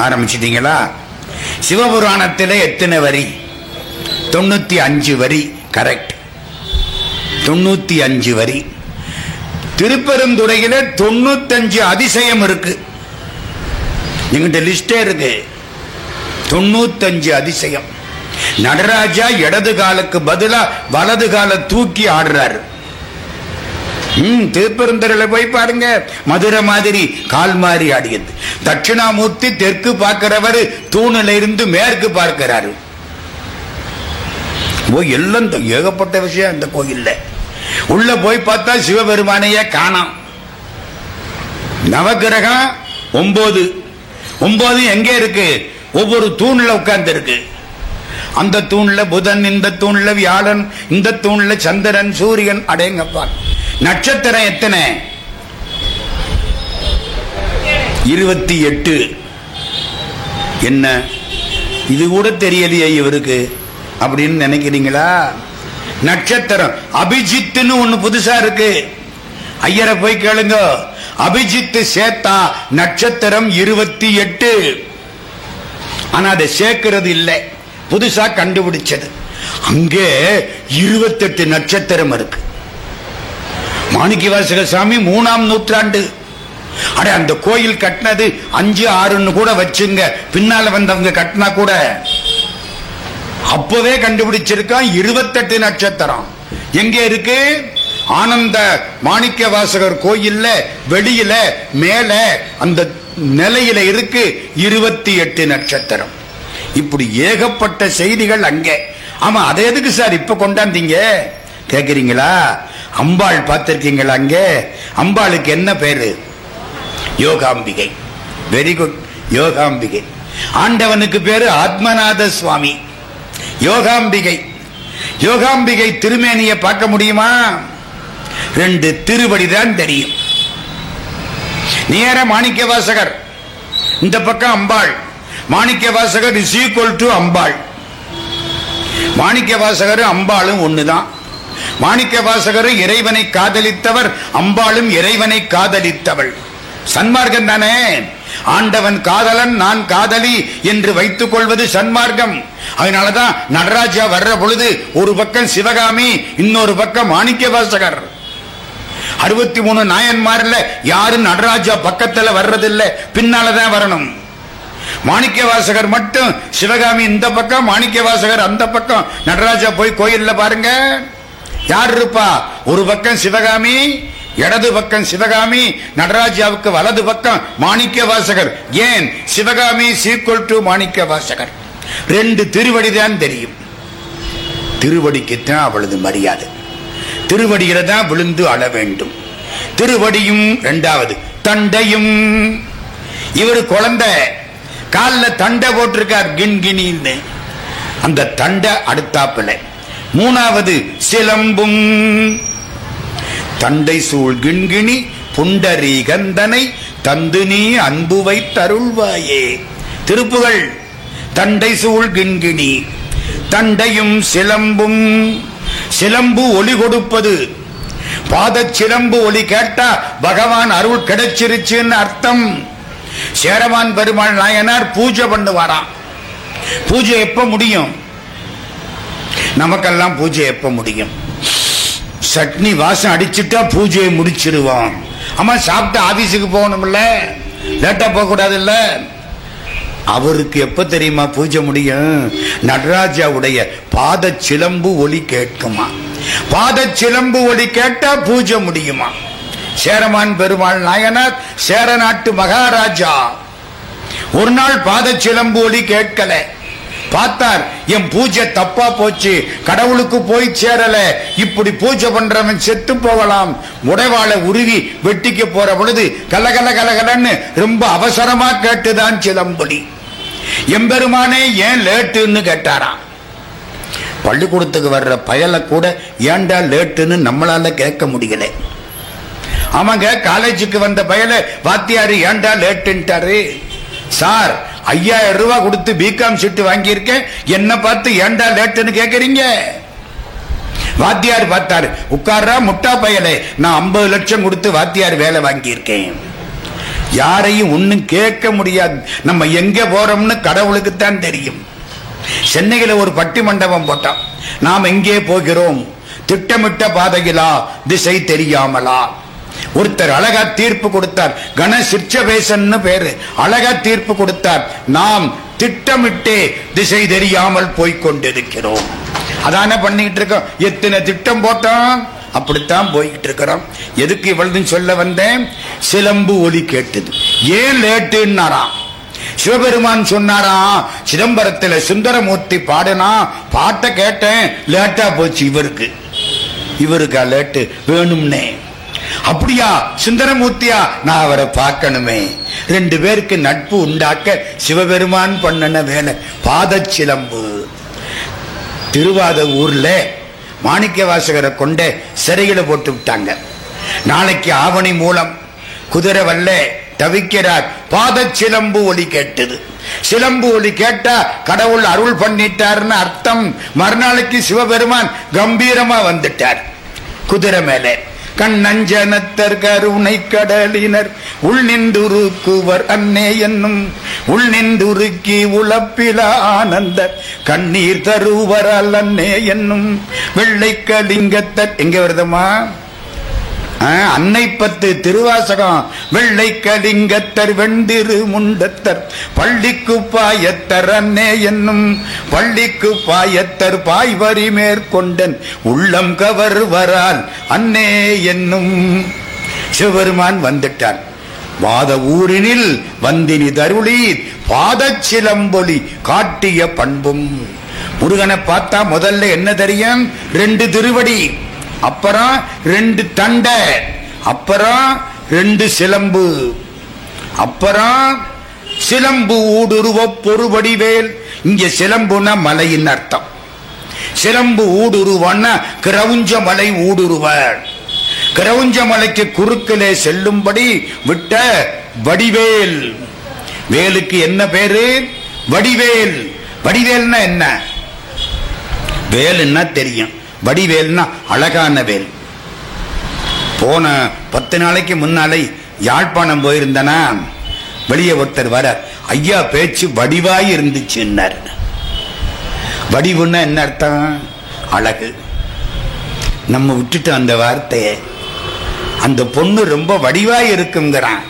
ஆரம்பிச்சிட்டீங்களா? சிவபுராணத்தில் எத்தனை வரி? 95 வரி. கரெக்ட், 95 வரி. திருப்பெருந்துறையில 95 அதிசயம் இருக்கு. எங்கிட்ட லிஸ்டே இருக்கு. 95 அதிசயம். நடராஜா இடது காலுக்கு பதிலா வலது கால தூக்கி ஆடுறாரு. திருப்பெருந்துறையில போய் பாருங்க. மதுரை மாதிரி கால் மாறி ஆடியது. தட்சிணாமூர்த்தி தெற்கு பார்க்கிறவர் தூணில இருந்து மேற்கு பார்க்கிறாரு. எல்லாம் ஏகப்பட்ட விஷயம் இந்த கோயில்ல. உள்ள போய் பார்த்தா சிவபெருமானையே காணோம். நவகிரகம் 9. 9 எங்கே இருக்கு? ஒவ்வொரு தூண்ல உட்கார்ந்து இருக்கு. அந்த தூண்ல புதன், இந்த தூண்ல வியாழன், இந்த தூண்ல சந்திரன், சூரியன். அடேங்கப்பா. நட்சத்திரம் எத்தனை? 28. என்ன இது கூட தெரியலையே இவருக்கு அப்படின்னு நினைக்கிறீங்களா? நட்சத்திரம் அபிஜித்துன்னு ஒண்ணு புதுசா இருக்கு. ஐயரை போய் கேளுங்க. அபிஜித்து சேர்த்தா நட்சத்திரம் 28. ஆனா அதை சேர்க்கிறது இல்லை. புதுசா கண்டுபிடிச்சது. அங்கே 28 நட்சத்திரம் இருக்கு. மாணிக்கவாசக சாமி 3ஆம் நூற்றாண்டு. அட, அந்த கோயில் கட்டினது 5, 6ன்னு கூட வச்சுங்க, பின்னால வந்தவங்க கட்டினா கூட அப்பவே கண்டுபிடிச்சிருக்கான் 28 நட்சத்திரம். எங்க இருக்கு? ஆனந்த மாணிக்க வாசகர் கோயில்ல வெளியில மேல அந்த நிலையில இருக்கு 28 நட்சத்திரம். இப்படி ஏகப்பட்ட செய்திகள் அங்கே. ஆமா, அதை எதுக்கு சார் இப்ப கொண்டாந்தீங்க கேக்குறீங்களா? அம்பாள் பார்த்திருக்கீங்களா? அங்கே அம்பாளுக்கு என்ன பேரு? யோகாம்பிகை. Very good, Yogambigai. ஆண்டவனுக்கு பேரு ஆத்மநாத சுவாமி. யோகாம்பிகை. யோகாம்பிகை திருமேனியை பார்க்க முடியுமா? 2 திருவடி தான் தெரியும். நேர மாணிக்க வாசகர், இந்த பக்கம் அம்பாள். Manikka Vasagar is equal to அம்பாள். மாணிக்க வாசகர் அம்பாளும் ஒண்ணுதான். மாணிக்க வாசகர் இறைவனை காதலித்தவர், அம்பாளும் இறைவனை காதலித்தவள். சன்மார்க்கம் தானே. ஆண்டவன் காதலன், நான் காதலி என்று வைத்துக் கொள்வது சன்மார்க்கம். அதனாலதான் நடராஜா வர்ற பொழுது ஒரு பக்கம் சிவகாமி, இன்னொரு பக்கம் மாணிக்க வாசகர். 63 நாயன்மார்ல யாரும் நடராஜா பக்கத்துல வர்றதில்லை, பின்னாலதான் வரணும். மாணிக்க வாசகர் மட்டும் சிவகாமி இந்த பக்கம், மாணிக்க வாசகர் அந்த பக்கம். நடராஜா போய் கோயில்ல பாருங்க, யார் இருப்பா? ஒரு பக்கம் சிவகாமி, இடது பக்கம் சிவகாமி, நடராஜாவுக்கு வலது பக்கம் மாணிக்க வாசகர். ஏன்? Sivakami equal to Manikka Vasagar. 2 திருவடிதான் தெரியும். திருவடிக்குத்தான் அவளது மரியாதை. திருவடியில தான் விழுந்து அழ வேண்டும். திருவடியும் 2வது தண்டையும். இவர் குழந்தை காலில் தண்டை போட்டிருக்கார், கிண்கிணின்னு. அந்த தண்டை அடுத்தாப்புல. 3வது சிலம்பும். தண்டை சூழ் கிண்கிணி புண்டரீகந்தனை தந்து நீ அன்பு வைத்தருள்வாயே. திருப்புகள். தண்டை சூழ் கிண்கிணி, தண்டையும் சிலம்பும். சிலம்பு ஒளி கொடுப்பது. பாத சிலம்பு ஒளி கேட்டா பகவான் அருள் கிடைச்சிருச்சுன்னு அர்த்தம். சேரமான் பெருமாள் நாயனார் பூஜை பண்ணுவாராம். பூஜை எப்ப முடியும்? நமக்கெல்லாம் பூஜை எப்ப முடியும்? சட்னி வாசம் அடிச்சுட்டா பூஜையை முடிச்சிருவான். ஆமா, சாப்பிட்டு ஆபீஸுக்கு போகணும்ல, லேட்டா போக கூடாது இல்ல. அவருக்கு எப்ப தெரியுமா பூஜை முடியும்? நடராஜாவுடைய பாத சிலம்பு ஒலி கேட்குமா. பாத சிலம்பு ஒலி கேட்டா பூஜை முடியுமா. சேரமான் பெருமாள் நாயனார் சேர நாட்டு மகாராஜா. ஒரு நாள் பாத சிலம்பு ஒலி கேட்கல. பார்த்தார், என் பூஜை தப்பா போச்சு, கடவுளுக்கு போய் சேரல, இப்படி பூஜை பண்றவன் செத்து போகலாம். உடைவாள உருவி வெட்டிக்க போற பொழுது கலகல கலகலன்னு ரொம்ப அவசரமா கேட்டுதான் சிலம்பொலி. எம்பெருமானே ஏன் லேட்டுன்னு கேட்டாராம். பள்ளிக்கூடத்துக்கு வர்ற பயலை கூட ஏண்டா லேட்டுன்னு நம்மளால கேட்க முடியல. ஆமாங்க, காலேஜுக்கு வந்த பயலை வாத்தியாரு ஏண்டா லேட்டுன்ட்டாரு. சார், 5000 ரூபாய் கொடுத்து பிகாம் சீட்டு வாங்கியிருக்கேன், என்ன பார்த்து ஏண்டா லேட்டுன்னு கேக்குறீங்க? வாத்தியார் பார்த்தாரு, உட்கார்றா முட்டா பயலே, நான் 50 லட்சம் கொடுத்து வாத்தியார் வேலை வாங்கியிருக்கேன். யாரையும் ஒன்னும் கேட்க முடியாது. நம்ம எங்க போறோம்னு கடவுளுக்குத்தான் தெரியும். சென்னையில ஒரு பட்டி மண்டபம் போட்டான். நாம் எங்கே போகிறோம்? திட்டமிட்ட பாதையிலா, திசை தெரியாமலா. ஒருத்தர் அழகா தீர்ப்பு கொடுத்தார். கணசிற்சபேசன் பேரு. அழகா தீர்ப்பு கொடுத்தார். நாம் திட்டமிட்டே திசை தெரியாமல் போய்கொண்டிருக்கிறோம். அதான பண்ணிட்டு இருக்கோம். எத்தனை திட்டம் போட்டோம், அப்படித்தான் போய்கிட்டு இருக்கிறோம். எதுக்கு இவ்வளவு சொல்ல வந்தேன்? சிலம்பு ஒலி கேட்டது. ஏன் லேட்டுன்னாராம். சிவபெருமான் சொன்னாராம், சிதம்பரத்தில் சுந்தரமூர்த்தி பாடுனா, பாட்டை கேட்டேன், லேட்டா போச்சு. இவருக்கா லேட்டு வேணும்னே? அப்படியா? சுந்தரமூர்த்தியா? நான் அவரை பார்க்கணுமே. 2 பேருக்கு நட்பு உண்டாக்க சிவபெருமான் பண்ணன வேலை பாத சிலம்பு. திருவாத ஊர்ல மாணிக்க வாசகரை கொண்ட சிறையில போட்டு விட்டாங்க. நாளைக்கு ஆவணி மூலம் குதிரை வல்ல தவிக்கிறார். பாத சிலம்பு ஒலி கேட்டது. சிலம்பு ஒலி கேட்டா கடவுள் அருள் பண்ணிட்டார்னு அர்த்தம். மறுநாளைக்கு சிவபெருமான் கம்பீரமா வந்துட்டார் குதிரை மேல. கண்ணஞ்சனத்தர் கருணை கடலினர் உள் நின்றுருக்குவர் அன்னே என்னும் உள் நின்றுருக்கி உழப்பில ஆனந்த கண்ணீர் தருவரால் அன்னே என்னும் வெள்ளை கலிங்கத்தர் எங்க வருதமா அன்னை 10 திருவாசகம். வெள்ளை கலிங்கத்தர் வெண்டிரு முண்டத்தர் பள்ளிக்கு பாயத்தர் அன்னே என்னும் பள்ளிக்கு பாயத்தர் பாய்வரி மேற்கொண்டன் உள்ளம் கவர்வரால் அன்னே என்னும். சிவபெருமான் வந்துட்டார். வாத ஊரினில் வந்தினி தருளி பாதச் சிலம்பொலி காட்டிய பண்பும். முருகனை பார்த்தா முதல்ல என்ன தெரியும்? 2 திருவடி, அப்புறம் 2 தண்டை, அப்புறம் 2 சிலம்பு, அப்புறம் சிலம்பு ஊடுருவ பொறுவடிவேல். இங்க சிலம்புனா மலையின் அர்த்தம். சிலம்பு ஊடுருவன்னா கிரவுஞ்ச மலை ஊடுருவ. கிரவுஞ்ச மலைக்கு குறுக்கிலே செல்லும்படி விட்ட வடிவேல். வேலுக்கு என்ன பேரு? வடிவேல். வடிவேல்னா என்ன? வேலுன்னா தெரியும், வடிவேல்னா அழகான வேல். போன 10 நாளைக்கு முன்னாலே யாழ்ப்பாணம் போயிருந்தனா, வெளியே ஒருத்தர் வர, ஐயா பேச்சு வடிவாய் இருந்துச்சுன்னார். வடிவுன்னா என்ன அர்த்தம்? அழகு. நம்ம விட்டுட்டு அந்த வார்த்தையை, அந்த பொண்ணு ரொம்ப வடிவாய் இருக்குங்கிறான்.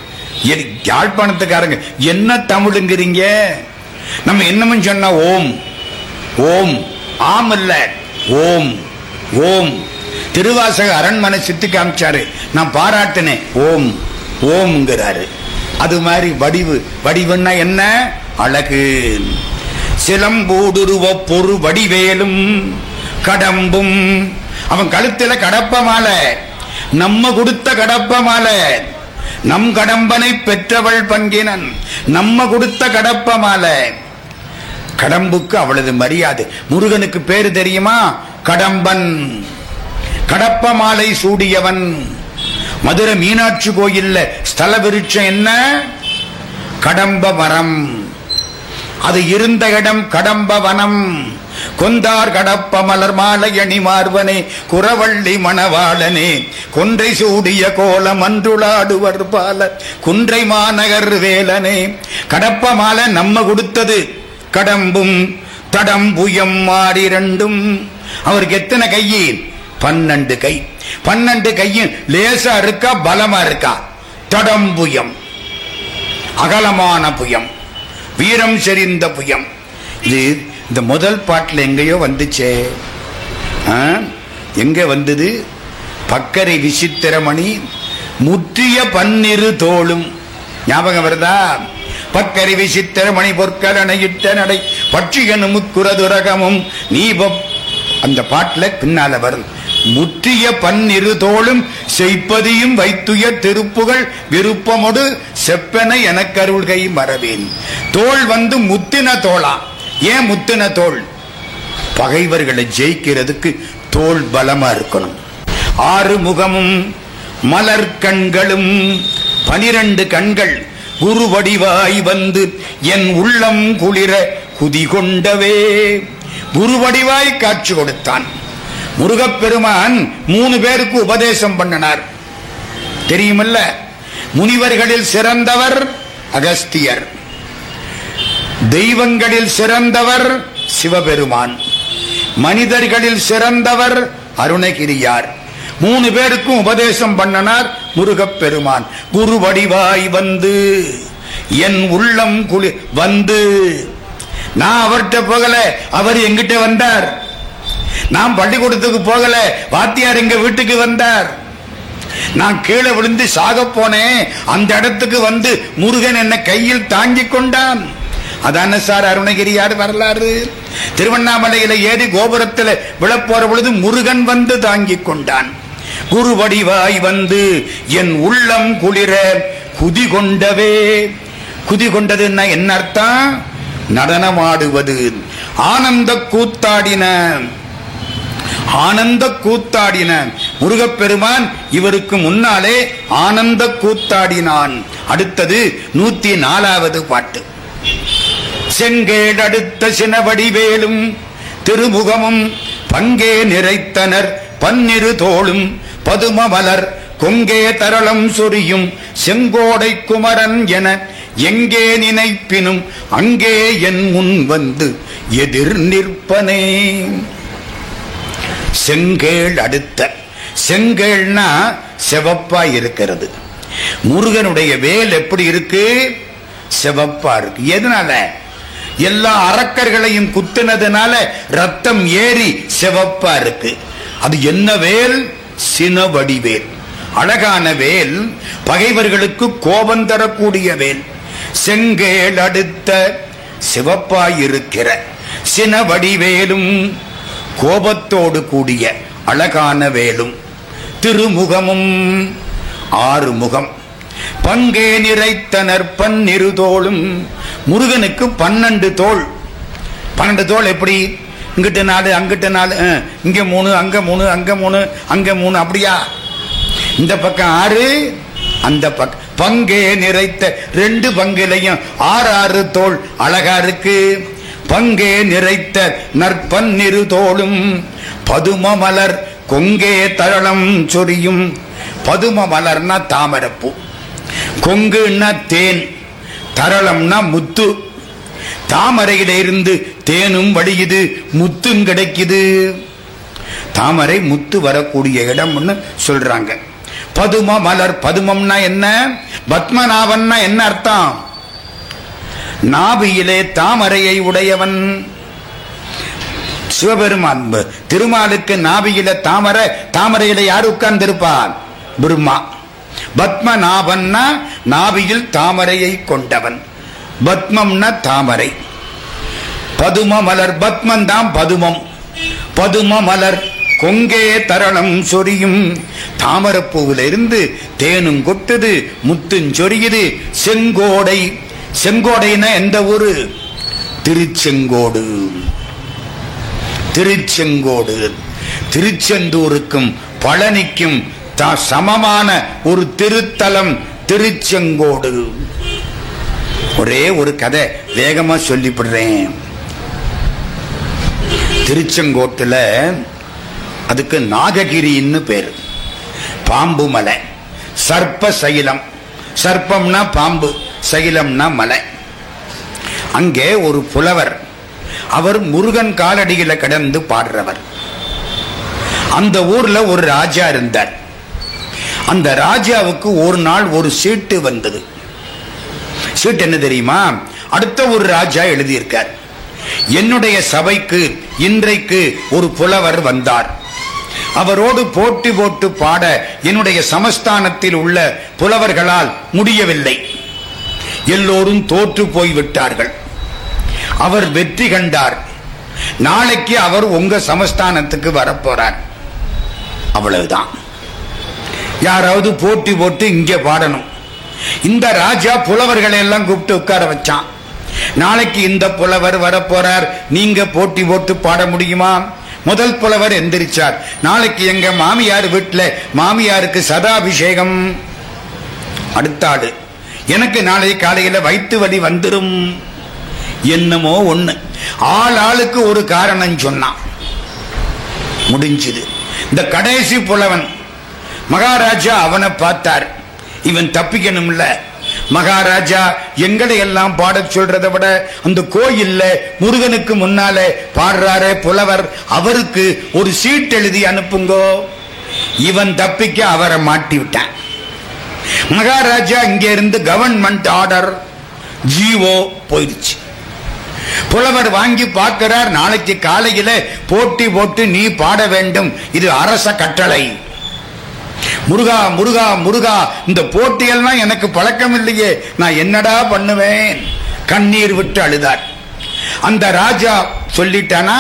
யாழ்ப்பாணத்துக்காரங்க என்ன தமிழுங்கிறீங்க? நம்ம என்னமும் சொன்னா ஓம் ஓம், ஆம் இல்ல ஓம் ஓம். திருவாசக அரண்மனை சித்து காமிச்சாரு, நான் பாராட்டினேன். ஓம் ஓம்ங்கிறாரு. அது மாதிரி வடிவு. வடிவுன்னா என்ன? அழகு. சிலம்பூடுருவ பொறு வடிவேலும் கடம்பும். அவன் கழுத்துல கடப்ப மாலை, நம்ம கொடுத்த கடப்ப மாலை. நம் கடம்பனை பெற்றவள் பங்கினன், நம்ம கொடுத்த கடப்ப மாலை. கடம்புக்கு அவ்வளவு மரியாதை. முருகனுக்கு பேரு தெரியுமா? கடம்பன். கடப்ப மாலை சூடியவன். மதுரை மீனாட்சி கோயில்ல ஸ்தல விருட்சம் என்ன? கடம்ப மரம். அது இருந்த இடம் கடம்ப வனம். கொந்தார் கடப்ப மலர் மாலை அணி மார்வனே குறவள்ளி மணவாளனே கொன்றை சூடிய கோலம் அன்றுளாடுவர் பால குன்றை மாநகர் வேலனே. கடப்ப மாலை நம்ம கொடுத்தது. கடம்பும் தடம்புயம் மாறி 2. அவருக்கு எத்தனை கை? 12 கை. 12 கையும் லேசா இருக்கா, பலமா இருக்கா? தடம்புயம், அகலமான புயம், வீரம் செறிந்த புயம். இது இந்த முதல் பாட்டில் எங்கேயோ வந்துச்சே. எங்க வந்தது? பக்கரை விசித்திரமணி முற்றிய 12 தோளும். ஞாபகம் வருதா? பக்கரி விசித்திர மணி பொற்கலனையிட்ட நடை பட்சிகனு முக்குரதுரகமும் நீபம். அந்த பாட்டுல பின்னால வரும். முற்றிய 12 தோளும் செய்ப்பதியும் வைத்துய திருப்புகள் விருப்பமோடு செப்பன எனக்கருள்கை மறவேன். தோள் வந்து முத்தின தோளா. ஏன் முத்தின தோள்? பகைவர்களை ஜெயிக்கிறதுக்கு தோள் பலமா இருக்கணும். 6 முகமும் மலர் கண்களும் 12 கண்கள் குரு வடிவாய் வந்து என் உள்ளம் குளிர குதி கொண்டவே. குரு வடிவாய் காட்சி கொடுத்தான். முருகப்பெருமான் 3 பேருக்கு உபதேசம் பண்ணினார், தெரியுமல்ல? முனிவர்களில் சிறந்தவர் அகஸ்தியர், தெய்வங்களில் சிறந்தவர் சிவபெருமான், மனிதர்களில் சிறந்தவர் அருணகிரியார். 3 பேருக்கும் உபதேசம் பண்ணனார் முருகப்பெருமான். குரு வடிவாய் வந்து என் உள்ளம் குளி வந்து. நான் அவர்கிட்ட போகல, அவர் எங்கிட்ட வந்தார். நான் பள்ளிக்கூடத்துக்கு போகல, வாத்தியார் எங்க வீட்டுக்கு வந்தார். நான் கீழே விழுந்து சாக போனேன், அந்த இடத்துக்கு வந்து முருகன் என்ன கையில் தாங்கி கொண்டான். அதான சார் அருணகிரியார் வரலாறு. திருவண்ணாமலையில ஏறி கோபுரத்தில் விழப்போற பொழுது முருகன் வந்து தாங்கி கொண்டான். குரு வடிவாய் வந்து என் உள்ளம் குளிர குதி கொண்டவே. குதி கொண்டதுன்னா என்ன அர்த்தம்? நடனமாடுவது. ஆனந்த கூத்தாடின, ஆனந்த கூத்தாடின. முருகப்பெருமான் இவருக்கு முன்னாலே ஆனந்த கூத்தாடினான். அடுத்தது 104வது பாட்டு. செங்கேடு அடுத்த சினவடிவேலும் திருமுகமும் பங்கே நிறைத்தனர் 12 தோளும் பதும மலர் கொங்கே தரளம் சொரியும் செங்கோடை குமரன் என எங்கே நினைப்பினும் அங்கே என் முன் வந்து எதிர் நிற்பனே. செங்கேள் அடுத்த, செங்கேள்னா செவப்பா இருக்கிறது. முருகனுடைய வேல் எப்படி இருக்கு? செவப்பா இருக்கு. எதனால? எல்லா அரக்கர்களையும் குத்துனதுனால ரத்தம் ஏறி செவப்பா இருக்கு. அது என்ன வேல்? சினவடி வேல். அழகான வேல், பகைவர்களுக்கு கோபம் தரக்கூடிய வேல். செங்கேள் அடுத்த சிவப்பாயிருக்கிற சினவடி வேலும் கோபத்தோடு கூடிய அழகான வேலும் திருமுகமும் 6 முகம் பங்கே நிறைத்தனர் பன்னிருதோளும். முருகனுக்கு 12 தோள். 12 தோள் எப்படி? இங்கிட்ட 4 அங்கிட்ட 4, இங்க 3 அங்க 3 அங்க 3 அங்க 3, அப்படியா? இந்த பக்கம் 6, அந்த பக்கம் பங்கே நிறைத்த 2 பங்கிலையும் 6 தோள் அழகா இருக்கு. பங்கே நிறைத்த நற்பன்னிரு தோளும் பதும மலர் கொங்கே தரளம் சொரியும். பதும மலர்னா தாமரப்பூ, கொங்குன்னா தேன், தரளம்னா முத்து. தாமரையில இருந்து தேனும் வடியுது, முத்தும் கிடைக்குது. தாமரை முத்து வரக்கூடிய இடம்னு சொல்றாங்க. பதும மலர், பதுமம்னா என்ன? பத்மநாபன்னா என்ன அர்த்தம்? நாபியிலே தாமரையை உடையவன் சிவபெருமான். திருமாலுக்கு நாபியில தாமரை, தாமரையில யார் உட்கார்ந்திருப்பார்? பிரம்மா. பத்மநாபன்னா நாபியில் தாமரையை கொண்டவன். பத்மம்னா தாமரை. பதும மலர், பத்மன் தான் பதுமம். பதும மலர் கொங்கே தரளம் சொரியும். தாமரப்பூவிலிருந்து தேனும் கொட்டுது, முத்தும் சொரியுது. செங்கோடை, செங்கோடைனா எந்த ஊரு? திருச்செங்கோடு. திருச்செங்கோடு திருச்செந்தூருக்கும் பழனிக்கும் சமமான ஒரு திருத்தலம் திருச்செங்கோடு. ஒரே ஒரு கதை வேகமா சொல்லிவிடுறேன். திருச்செங்கோட்டுல அதுக்கு நாககிரின்னு பேரு. பாம்பு மலை, சர்ப்ப சைலம். சர்ப்பம்னா பாம்பு, சைலம்னா மலை. அங்கே ஒரு புலவர், அவர் முருகன் காலடியில கடந்து பாடுறவர். அந்த ஊர்ல ஒரு ராஜா இருந்தார். அந்த ராஜாவுக்கு ஒரு நாள் ஒரு சீட்டு வந்தது. சீட்டு என்ன தெரியுமா? அடுத்த ஒரு ராஜா எழுதியிருக்கார், என்னுடைய சபைக்கு இன்றைக்கு ஒரு புலவர் வந்தார். அவரோடு போட்டி போட்டு பாட என்னுடைய சமஸ்தானத்தில் உள்ள புலவர்களால் முடியவில்லை. எல்லோரும் தோற்று போய்விட்டார்கள். அவர் வெற்றி கண்டார். நாளைக்கு அவர் உங்க சமஸ்தானத்துக்கு வரப்போறார். அவ்வளவுதான். யாராவது போட்டி போட்டு இங்கே பாடணும். இந்த ராஜா புலவர்களை எல்லாம் கூப்பிட்டு உட்கார வச்சான். நாளைக்கு இந்த புலவர் வரப்போறார், நீங்க போட்டி போட்டு பாட முடியுமா? முதல் புலவர் எந்திரிச்சார். நாளைக்கு எங்க மாமியார் வீட்டுல மாமியாருக்கு சதாபிஷேகம். அடுத்த ஆளு, எனக்கு நாளை காலையில வயிற்று வலி வந்துடும். என்னமோ ஒண்ணு, ஆளுக்கு ஒரு காரணம் சொன்னான். முடிஞ்சது. இந்த கடைசி புலவன் மகாராஜா அவனை பார்த்தார். இவன் தப்பிக்கணும்ல. மகாராஜா எங்களை எல்லாம் பாடச் சொல்றதை விட அந்த கோயில்ல முருகனுக்கு முன்னாலே பாடுறாரே புலவர், அவருக்கு ஒரு சீட் எழுதி அனுப்புங்கோ. இவன் தப்பிக்க அவரை மாட்டி விட்டான். மகாராஜா இங்க இருந்து கவர்மெண்ட் ஆர்டர், ஜிஓ போயிடுச்சு. புலவர் வாங்கி பார்க்கிறார். நாளைக்கு காலையில போட்டி போட்டு நீ பாட வேண்டும், இது அரச கட்டளை. முருகா முருகா முருகா, இந்த போட்டியெல்லாம் எனக்கு பழக்கம் இல்லையே, நான் என்னடா பண்ணுவேன்? கண்ணீர் விட்டு அழுதார். அந்த ராஜா சொல்லிட்டானா,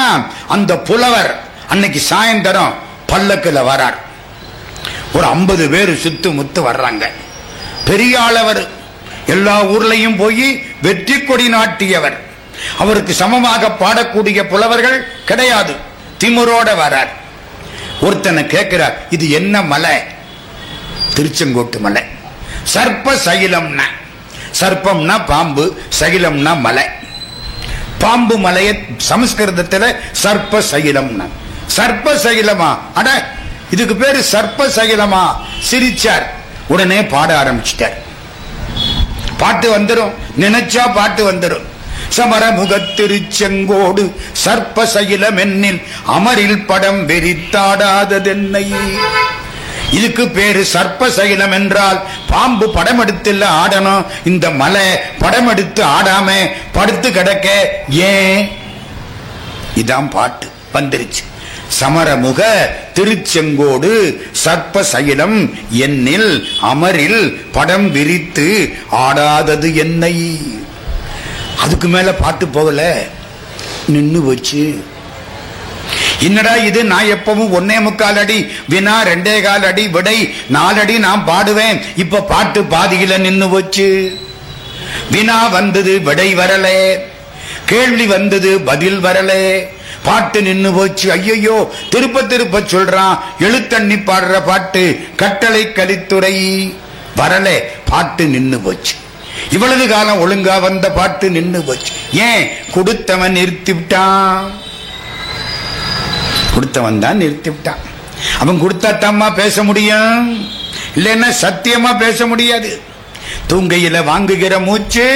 அந்த புலவர் அன்னைக்கு சாயந்தரம் பல்லக்குல வரார். ஒரு 50 பேர் சுத்து முத்து வர்றாங்க. பெரிய ஆளவர், எல்லா ஊர்லையும் போய் வெற்றி கொடி நாட்டியவர். அவருக்கு சமமாக பாடக்கூடிய புலவர்கள் கிடையாது. திமுரோட வரார். ஒருத்தனை கேட்கிறார், இது என்ன மலை? திருச்செங்கோட்டு மலை. சர்ப்ப சைலம்னா, சர்ப்பம்னா பாம்பு, சைலம்னா மலை. பாம்பு மலையை சமஸ்கிருதத்துல சர்ப்ப சைலம்னா. சர்ப்ப சைலமா? அட, இதுக்கு பேரு சர்ப்ப சகிலமா. சிரிச்சார். உடனே பாட ஆரம்பிச்சிட்டார். பாட்டு வந்துடும், நினைச்சா பாட்டு வந்துடும். சமர முகத்திருச்செங்கோடு சர்ப்ப சகிலம் என்னில் அமரில் படம் வெறித்தாடாததென்னை. இதுக்கு பேரு சர்ப்ப சகிலம் என்றால் பாம்பு படம் எடுத்து ஆடணும். இந்த மலை படம் எடுத்து ஆடாம படுத்து கிடக்க ஏன்? இதான் பாட்டு வந்துருச்சு. சமரமுக திருச்செங்கோடு சர்ப்ப சகிலம் என்னில் அமரில் படம் விரித்து ஆடாதது என்னை. அதுக்கு மேல பாட்டு போகல, நின்னு வச்சு. என்னடா இது, நான் எப்பவும் 1.25 அடி வினா, 2.25 அடி விடை, 4 அடி நான் பாடுவேன். இப்ப பாட்டு பாதியில நின்னு வச்சு. வினா வந்தது, விடை வரல. கேள்வி வந்தது, பதில் வரல. பாட்டு நின்னு போச்சு. ஐயோ, திருப்ப திருப்ப சொல்றான். எழுத்தண்ணி பாடுற பாட்டு, கட்டளை கலித்துறை வரல. பாட்டு நின்னு போச்சு. இவ்வளவு காலம் ஒழுங்கா வந்த பாட்டு நின்னு போச்சு. ஏன்? கொடுத்தவன் நிறுத்தி விட்டான். கொடுத்தவன் தான் நிறுத்தி விட்டான். அவன் கொடுத்தாத்தாமா பேச முடியும், இல்லைன்னா சத்தியமா பேச முடியாது. தூங்கையில வாங்குகிற மூச்சு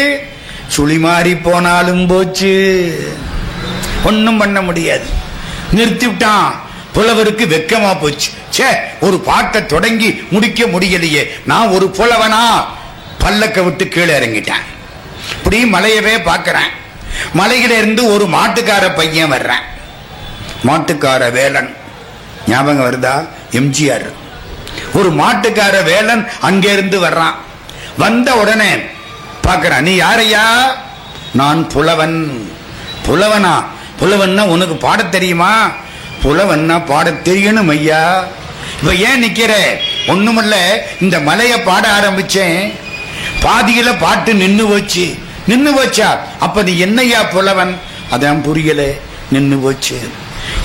சுழிமாறி போனாலும் போச்சு, ஒன்னும் பண்ண முடியாது. நிறுத்தி விட்டான். புலவருக்கு வெக்கமா போச்சு. சே, ஒரு பாட்டை தொடங்கி முடிக்க முடியலையே, நான் ஒரு புலவனா? பல்லக்க விட்டு கீழே இறங்கிட்டேன். இப்படி மலையவே பார்க்கிறேன். மலையில இருந்து ஒரு மாட்டுக்கார பையன் வர்றேன். மாட்டுக்கார வேலன் ஞாபகம் வருதா? எம்ஜிஆர். ஒரு மாட்டுக்கார வேலன் அங்கே இருந்து வர்றான். வந்த உடனே பார்க்கிறான். நீ யாரையா? நான் புலவன். புலவனா? புலவன்னா உனக்கு பாட தெரியுமா? புலவன்னா பாட தெரியணும் ஐயா. இப்ப ஏன் நிக்கிற? ஒண்ணுமில்ல, இந்த மலைய பாட ஆரம்பிச்சேன், பாதியில பாட்டு நின்னு போச்சு. நின்னு போச்சா? அப்ப நீ என்னையா புலவன்? அதான் புரியல. நின்னு போச்சு.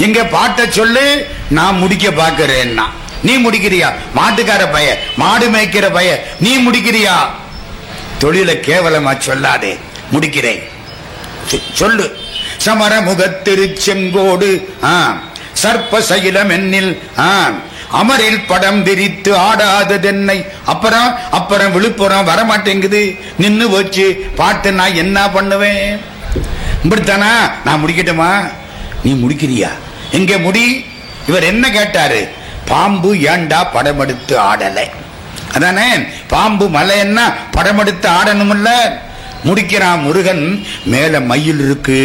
எங்க பாட்ட சொல்லு, நான் முடிக்க பாக்குறேன்னா. நீ முடிக்கிறியா? மாட்டுக்கார பைய, மாடு மேய்க்கிற பைய, நீ முடிக்கிறியா? தொழில கேவலமா சொல்லாதே, முடிக்கிறேன் சொல்லு. சமர முகத்திருச்செங்கோடு சர்ப்ப சகிலம் என்னில் அமரில் படம் விரித்து ஆடாததென்னை. அப்புறம் விழுப்புரம் வரமாட்டேங்குது, நின்னு போச்சு பாட்டு. நான் என்ன பண்ணுவேன்? இப்படித்தானா? நான் முடிக்கட்டுமா? நீ முடிக்கிறியா? எங்க முடி? இவர் என்ன கேட்டாரு? பாம்பு ஏண்டா படம் எடுத்து ஆடலை? அதானே, பாம்பு மலைன்னா படம் எடுத்து ஆடணும்ல. முடிக்கிறான் முருகன். மேல மயில் இருக்கு,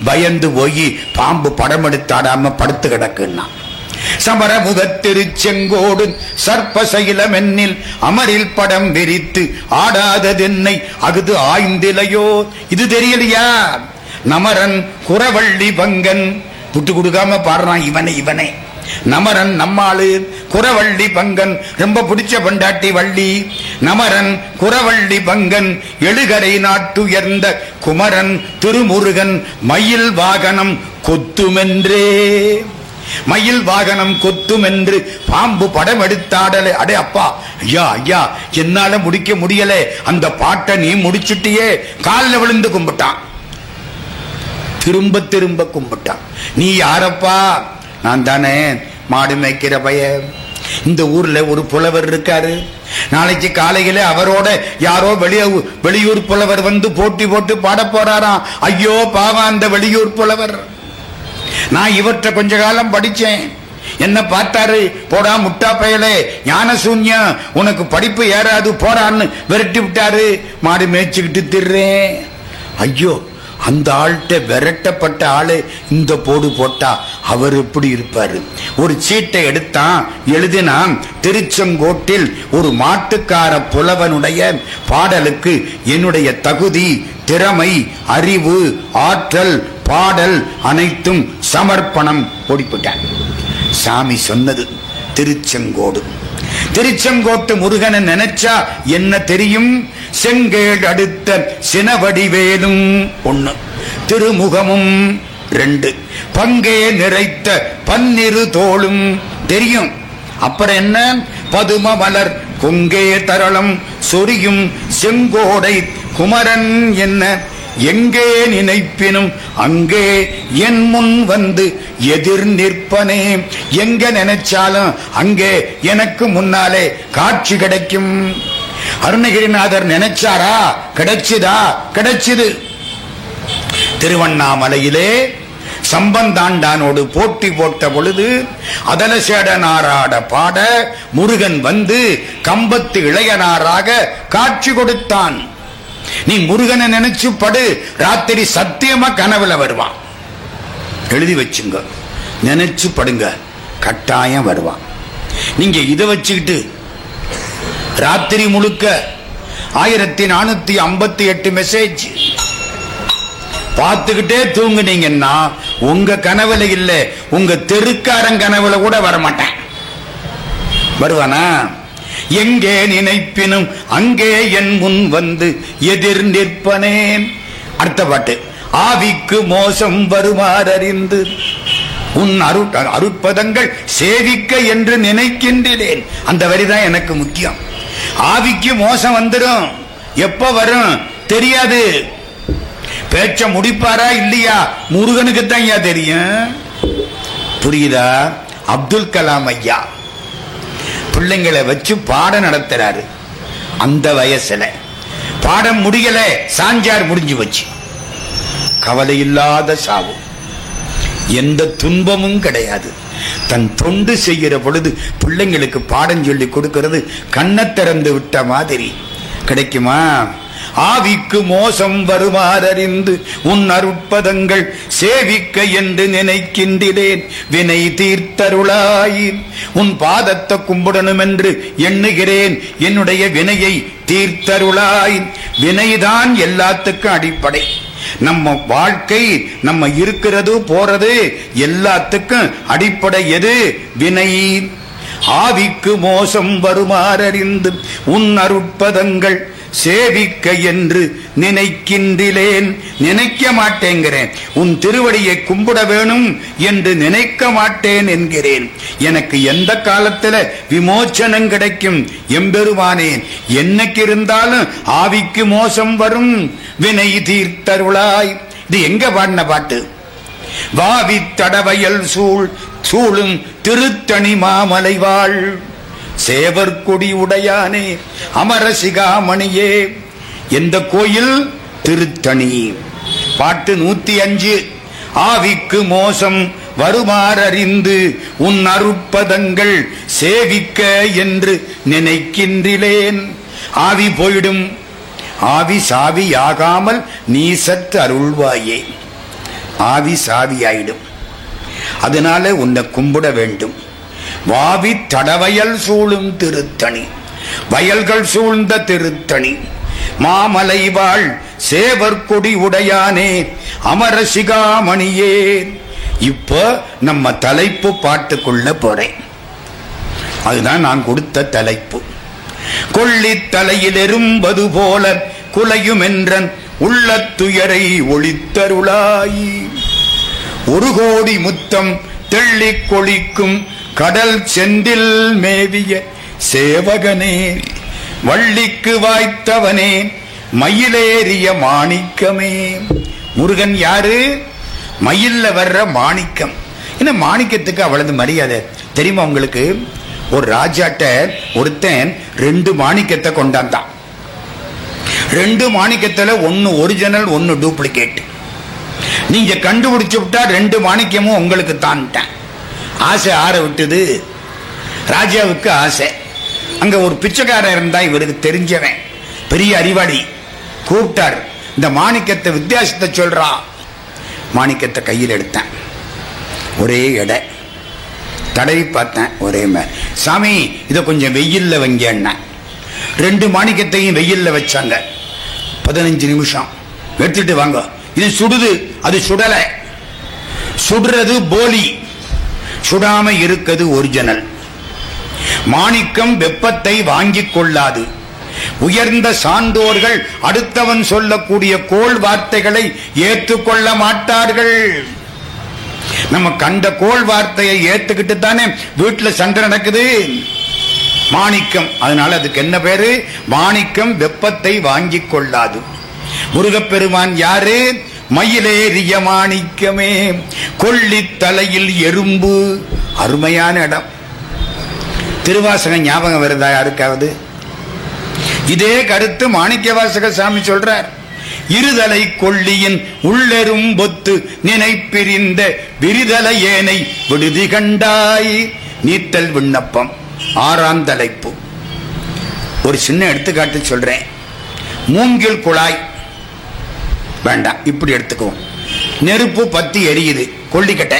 பயந்து போய் பாம்பு படம் எடுத்து ஆடாம படுத்து கிடக்குன்னா. சமர முகத்திருச்செங்கோடு சர்ப்ப சகிலம் என்னில் அமரில் படம் விரித்து ஆடாததென்னை அகுது ஆய்ந்திலையோ. இது தெரியலையா? நமரன் குறவள்ளி பங்கன் விட்டு கொடுக்காம பாடுறான். இவனே நமரன் நம்மாளு, குறவள்ளி பங்கன் ரொம்ப பிடிச்ச பொண்டாட்டி வள்ளி. நமரன் குறவள்ளி பங்கன் எழுகரை நாட்டுயர்ந்த குமரன் திருமுருகன் மயில் வாகனம் கொத்துமென்றே. மயில் வாகனம் கொத்துமென்று பாம்பு படம் எடுத்தாடலே. அடே அப்பா, ஐயா ஐயா, என்னால முடிக்க முடியல. அந்த பாட்டை நீ முடிச்சுட்டியே. காலில் விழுந்து கும்பிட்டான். திரும்ப திரும்ப கும்பிட்டான். நீ யாரப்பா? நான் தானே மாடு மேய்க்கிற பையன். இந்த ஊர்ல ஒரு புலவர் இருக்காரு. நாளைக்கு காலையில அவரோட யாரோ வெளியூர் புலவர் வந்து போட்டி போட்டு பாட போறாராம். ஐயோ பாவம் அந்த வெளியூர் புலவர். நான் இவற்றை கொஞ்ச காலம் படிச்சேன். என்ன பார்த்தாரு, போடா முட்டா பயலே, ஞான சூன்யம், உனக்கு படிப்பு ஏறாது போறான்னு விரட்டி விட்டாரு. மாடு மேய்ச்சிக்கிட்டு திர்றேன். ஐயோ, அந்த ஆள்கிட்ட விரட்டப்பட்ட ஆளு இந்த போடு போட்டா அவர் எப்படி இருப்பாரு? ஒரு சீட்டை எடுத்தான், எழுதினான், திருச்செங்கோட்டில் ஒரு மாட்டுக்கார புலவனுடைய பாடலுக்கு என்னுடைய தகுதி, திறமை, அறிவு, ஆற்றல், பாடல் அனைத்தும் சமர்ப்பணம். ஓடிவிட்டான். சாமி சொன்னது திருச்செங்கோடு. திருச்செங்கோட்டு முருகனை நினைச்சா என்ன தெரியும்? செங்கேடு அடுத்த சினவடிவேலும் 1, திருமுகமும் 2, பங்கே நிறைத்த பன்னிரு தோளும் தெரியும். அப்புறம் என்ன? பதும மலர் கொங்கே தரளம் சொரியும் செங்கோடை குமரன் என்ன எங்கே நினைப்பினும் அங்கே என் முன் வந்து எதிர் நிற்பனே. எங்க நினைச்சாலும் அங்கே எனக்கு முன்னாலே காட்சி கிடைக்கும். அருணகிரிநாதர் நினைச்சாரா? கிடைச்சுதா? கிடைச்சுது. திருவண்ணாமலையிலே சம்பந்தாண்டானோடு போட்டி போட்ட பொழுது அதலசேடனாராட பாட முருகன் வந்து கம்பத்து இளையனாராக காட்சி கொடுத்தான். நீ முருகனை நினைச்சு படு, ராத்திரி சத்தியமா கனவுல வருவான். எழுதி வச்சுங்க, நினைச்சு படுங்க, கட்டாயம் வருவான். நீங்க இதை வச்சுக்கிட்டு ராத்திரி முழுக்க 1458 மெசேஜ் பார்த்துக்கிட்டே தூங்குனீங்கன்னா உங்க கனவுல இல்ல, உங்க தெருக்காரன் கனவுல கூட வரமாட்டேன். வருவானா? எங்கே நினைப்பினும் அங்கே என் முன் வந்து எதிர் நிற்பனேன். அடுத்த பாட்டு, ஆவிக்கு மோசம் வருமாறறிந்து உன் அருட்பதங்கள் சேவிக்க என்று நினைக்கின்றேன். அந்த வரிதான் எனக்கு முக்கியம். ஆவிக்கு மோசம் வந்துடும். எப்ப வரும் தெரியாது. பேச்ச முடிப்பாரா இல்லையா முருகனுக்கு தான் ஐயா தெரியும். புரியுதா? அப்துல் கலாம் ஐயா பிள்ளைங்களை வச்சு பாடம் நடத்துறாரு. அந்த வயசுல பாடம் முடியல, சாஞ்சார் முடிஞ்சு வச்சு. கவலை இல்லாத சாவு, எந்த துன்பமும் கிடையாது. தன் தொண்டு செய்கிற பொழுது பிள்ளைங்களுக்கு பாடம் சொல்லி கொடுக்கிறது கண்ணை திறந்து விட்ட மாதிரி கிடைக்குமா? ஆவிக்கு மோசம் வருமாறறிந்து உன் அருட்பதங்கள் சேவிக்க என்று நினைக்கின்றேன். வினை தீர்த்தருளாய், உன் பாதத்தை கும்பிடணும் என்று எண்ணுகிறேன். என்னுடைய வினையை தீர்த்தருளாய். வினைதான் எல்லாத்துக்கும் அடிப்படை. நம்ம வாழ்க்கை, நம்ம இருக்கிறது போறது எல்லாத்துக்கும் அடிப்படை எது? வினை. ஆவிக்கு மோசம் வருமாறறிந்து உன் அருட்பதங்கள் சேவிக்க என்று நினைக்கின்றேன். நினைக்க மாட்டேங்கிறேன். உன் திருவடியை கும்பிட வேணும் என்று நினைக்க மாட்டேன் என்கிறேன். எனக்கு எந்த காலத்துல விமோச்சனம் கிடைக்கும் எம்பெருமானேன்? என்னைக்கு இருந்தாலும் ஆவிக்கு மோசம் வரும், வினை தீர்த்தருளாய். இது எங்க பாடின பாட்டு? வாவி தடவயல் சூழும் திருத்தணி மாமலை வாழ் சேவற்கொடி உடையானே அமரசிகாமணியே. எந்த கோயில்? திருத்தணி. பாட்டு 105. ஆவிக்கு மோசம் வருமாறறிந்து உன் அருட்பதங்கள் சேவிக்க என்று நினைக்கின்றேன். ஆவி போயிடும். ஆவி சாவியாகாமல் நீ சற்று அருள்வாயே. ஆவி சாவியாயிடும். அதனால உன்னை கும்பிட வேண்டும். வாவி தடவயல் சூழும் திருத்தணி, வயல்கள் சூழ்ந்த திருத்தணி மாமலை வாழ் சேவற்கொடி உடையானே அமரசிகாமணியே. இப்ப நம்ம தலைப்பு பாட்டுக்குள்ள போறேன். அதுதான் நான் கொடுத்த தலைப்பு. கொள்ளி தலையில் எறும்பது போல குலையும் என்றன் உள்ள துயரை ஒளித்தருளாய். ஒரு கோடி முத்தம் தெள்ளி கொளிக்கும் கடல் செந்தில் மேவிய சேவகனே, வள்ளிக்கு வாய்த்தவனே, மயிலேறிய மாணிக்கமே. முருகன் யாரு? மயில்ல வர்ற மாணிக்கம். என்ன மாணிக்கத்துக்கு அவ்வளவு மரியாதை தெரியுமா உங்களுக்கு? ஒரு ராஜாட்ட ஒருத்தன் 2 மாணிக்கத்தை கொண்டாந்தான். 2 மாணிக்கத்துல ஒன்னு ஒரிஜினல், ஒன்னு டூப்ளிகேட். நீங்க கண்டுபிடிச்சு விட்டா 2 மாணிக்கமும் உங்களுக்கு தான். ஆசை ஆற விட்டது ராஜாவுக்கு. ஆசை. அங்க ஒரு பிச்சைக்காரன் இருந்தா, இவருக்கு தெரிஞ்சவன், பெரிய அறிவாளி. கூப்பிட்டார். இந்த மாணிக்கத்தை வித்தியாசத்தை சொல்றா. மாணிக்கத்தை கையில் எடுத்தேன். ஒரே எடை. தடவி பார்த்தேன். ஒரே மாதிரி. சாமி இதை கொஞ்சம் வெயில்ல வைங்க. 2 மாணிக்கத்தையும் வெயில்ல வச்சாங்க. 15 நிமிஷம் எடுத்துட்டு வாங்க. இது சுடுது, அது சுடல. சுடுறது போலி, சுடாம இருக்குது ஒரிஜினல். மாணிக்கம் வெப்பத்தை வாங்கிக் கொள்ளாது. உயர்ந்த சான்றோர்கள் அடுத்தவன் சொல்லக்கூடிய கோள் வார்த்தைகளை ஏற்றுக்கொள்ள மாட்டார்கள். நம்ம கண்ட கோள் வார்த்தையை ஏத்துக்கிட்டு தானே வீட்டுல சண்டை நடக்குது. மாணிக்கம், அதனால அதுக்கு என்ன பேரு? மாணிக்கம் வெப்பத்தை வாங்கிக் கொள்ளாது. முருகப்பெருமான் யாரு? மயிலேறிய மாணிக்கமே, கொள்ளி தலையில் எறும்பு. அருமையான இடம். திருவாசகம் ஞாபகம் வருதா யாருக்காவது? இதே கருத்து மாணிக்கவாசக சாமி சொல்றார். இருதலை கொள்ளியின் உள்ளெரும் பொத்து நினைப்பிரிந்த விரிதலை ஏனை விடுதி கண்டாய். நீத்தல் விண்ணப்பம் 6ஆம் தலைப்பு. ஒரு சின்ன எடுத்துக்காட்டு சொல்றேன். மூங்கில் குழாய் வேண்டாம், இப்படி எடுத்துக்குவோம். நெருப்பு பத்தி எரியுது, கொள்ளிக்கட்டை.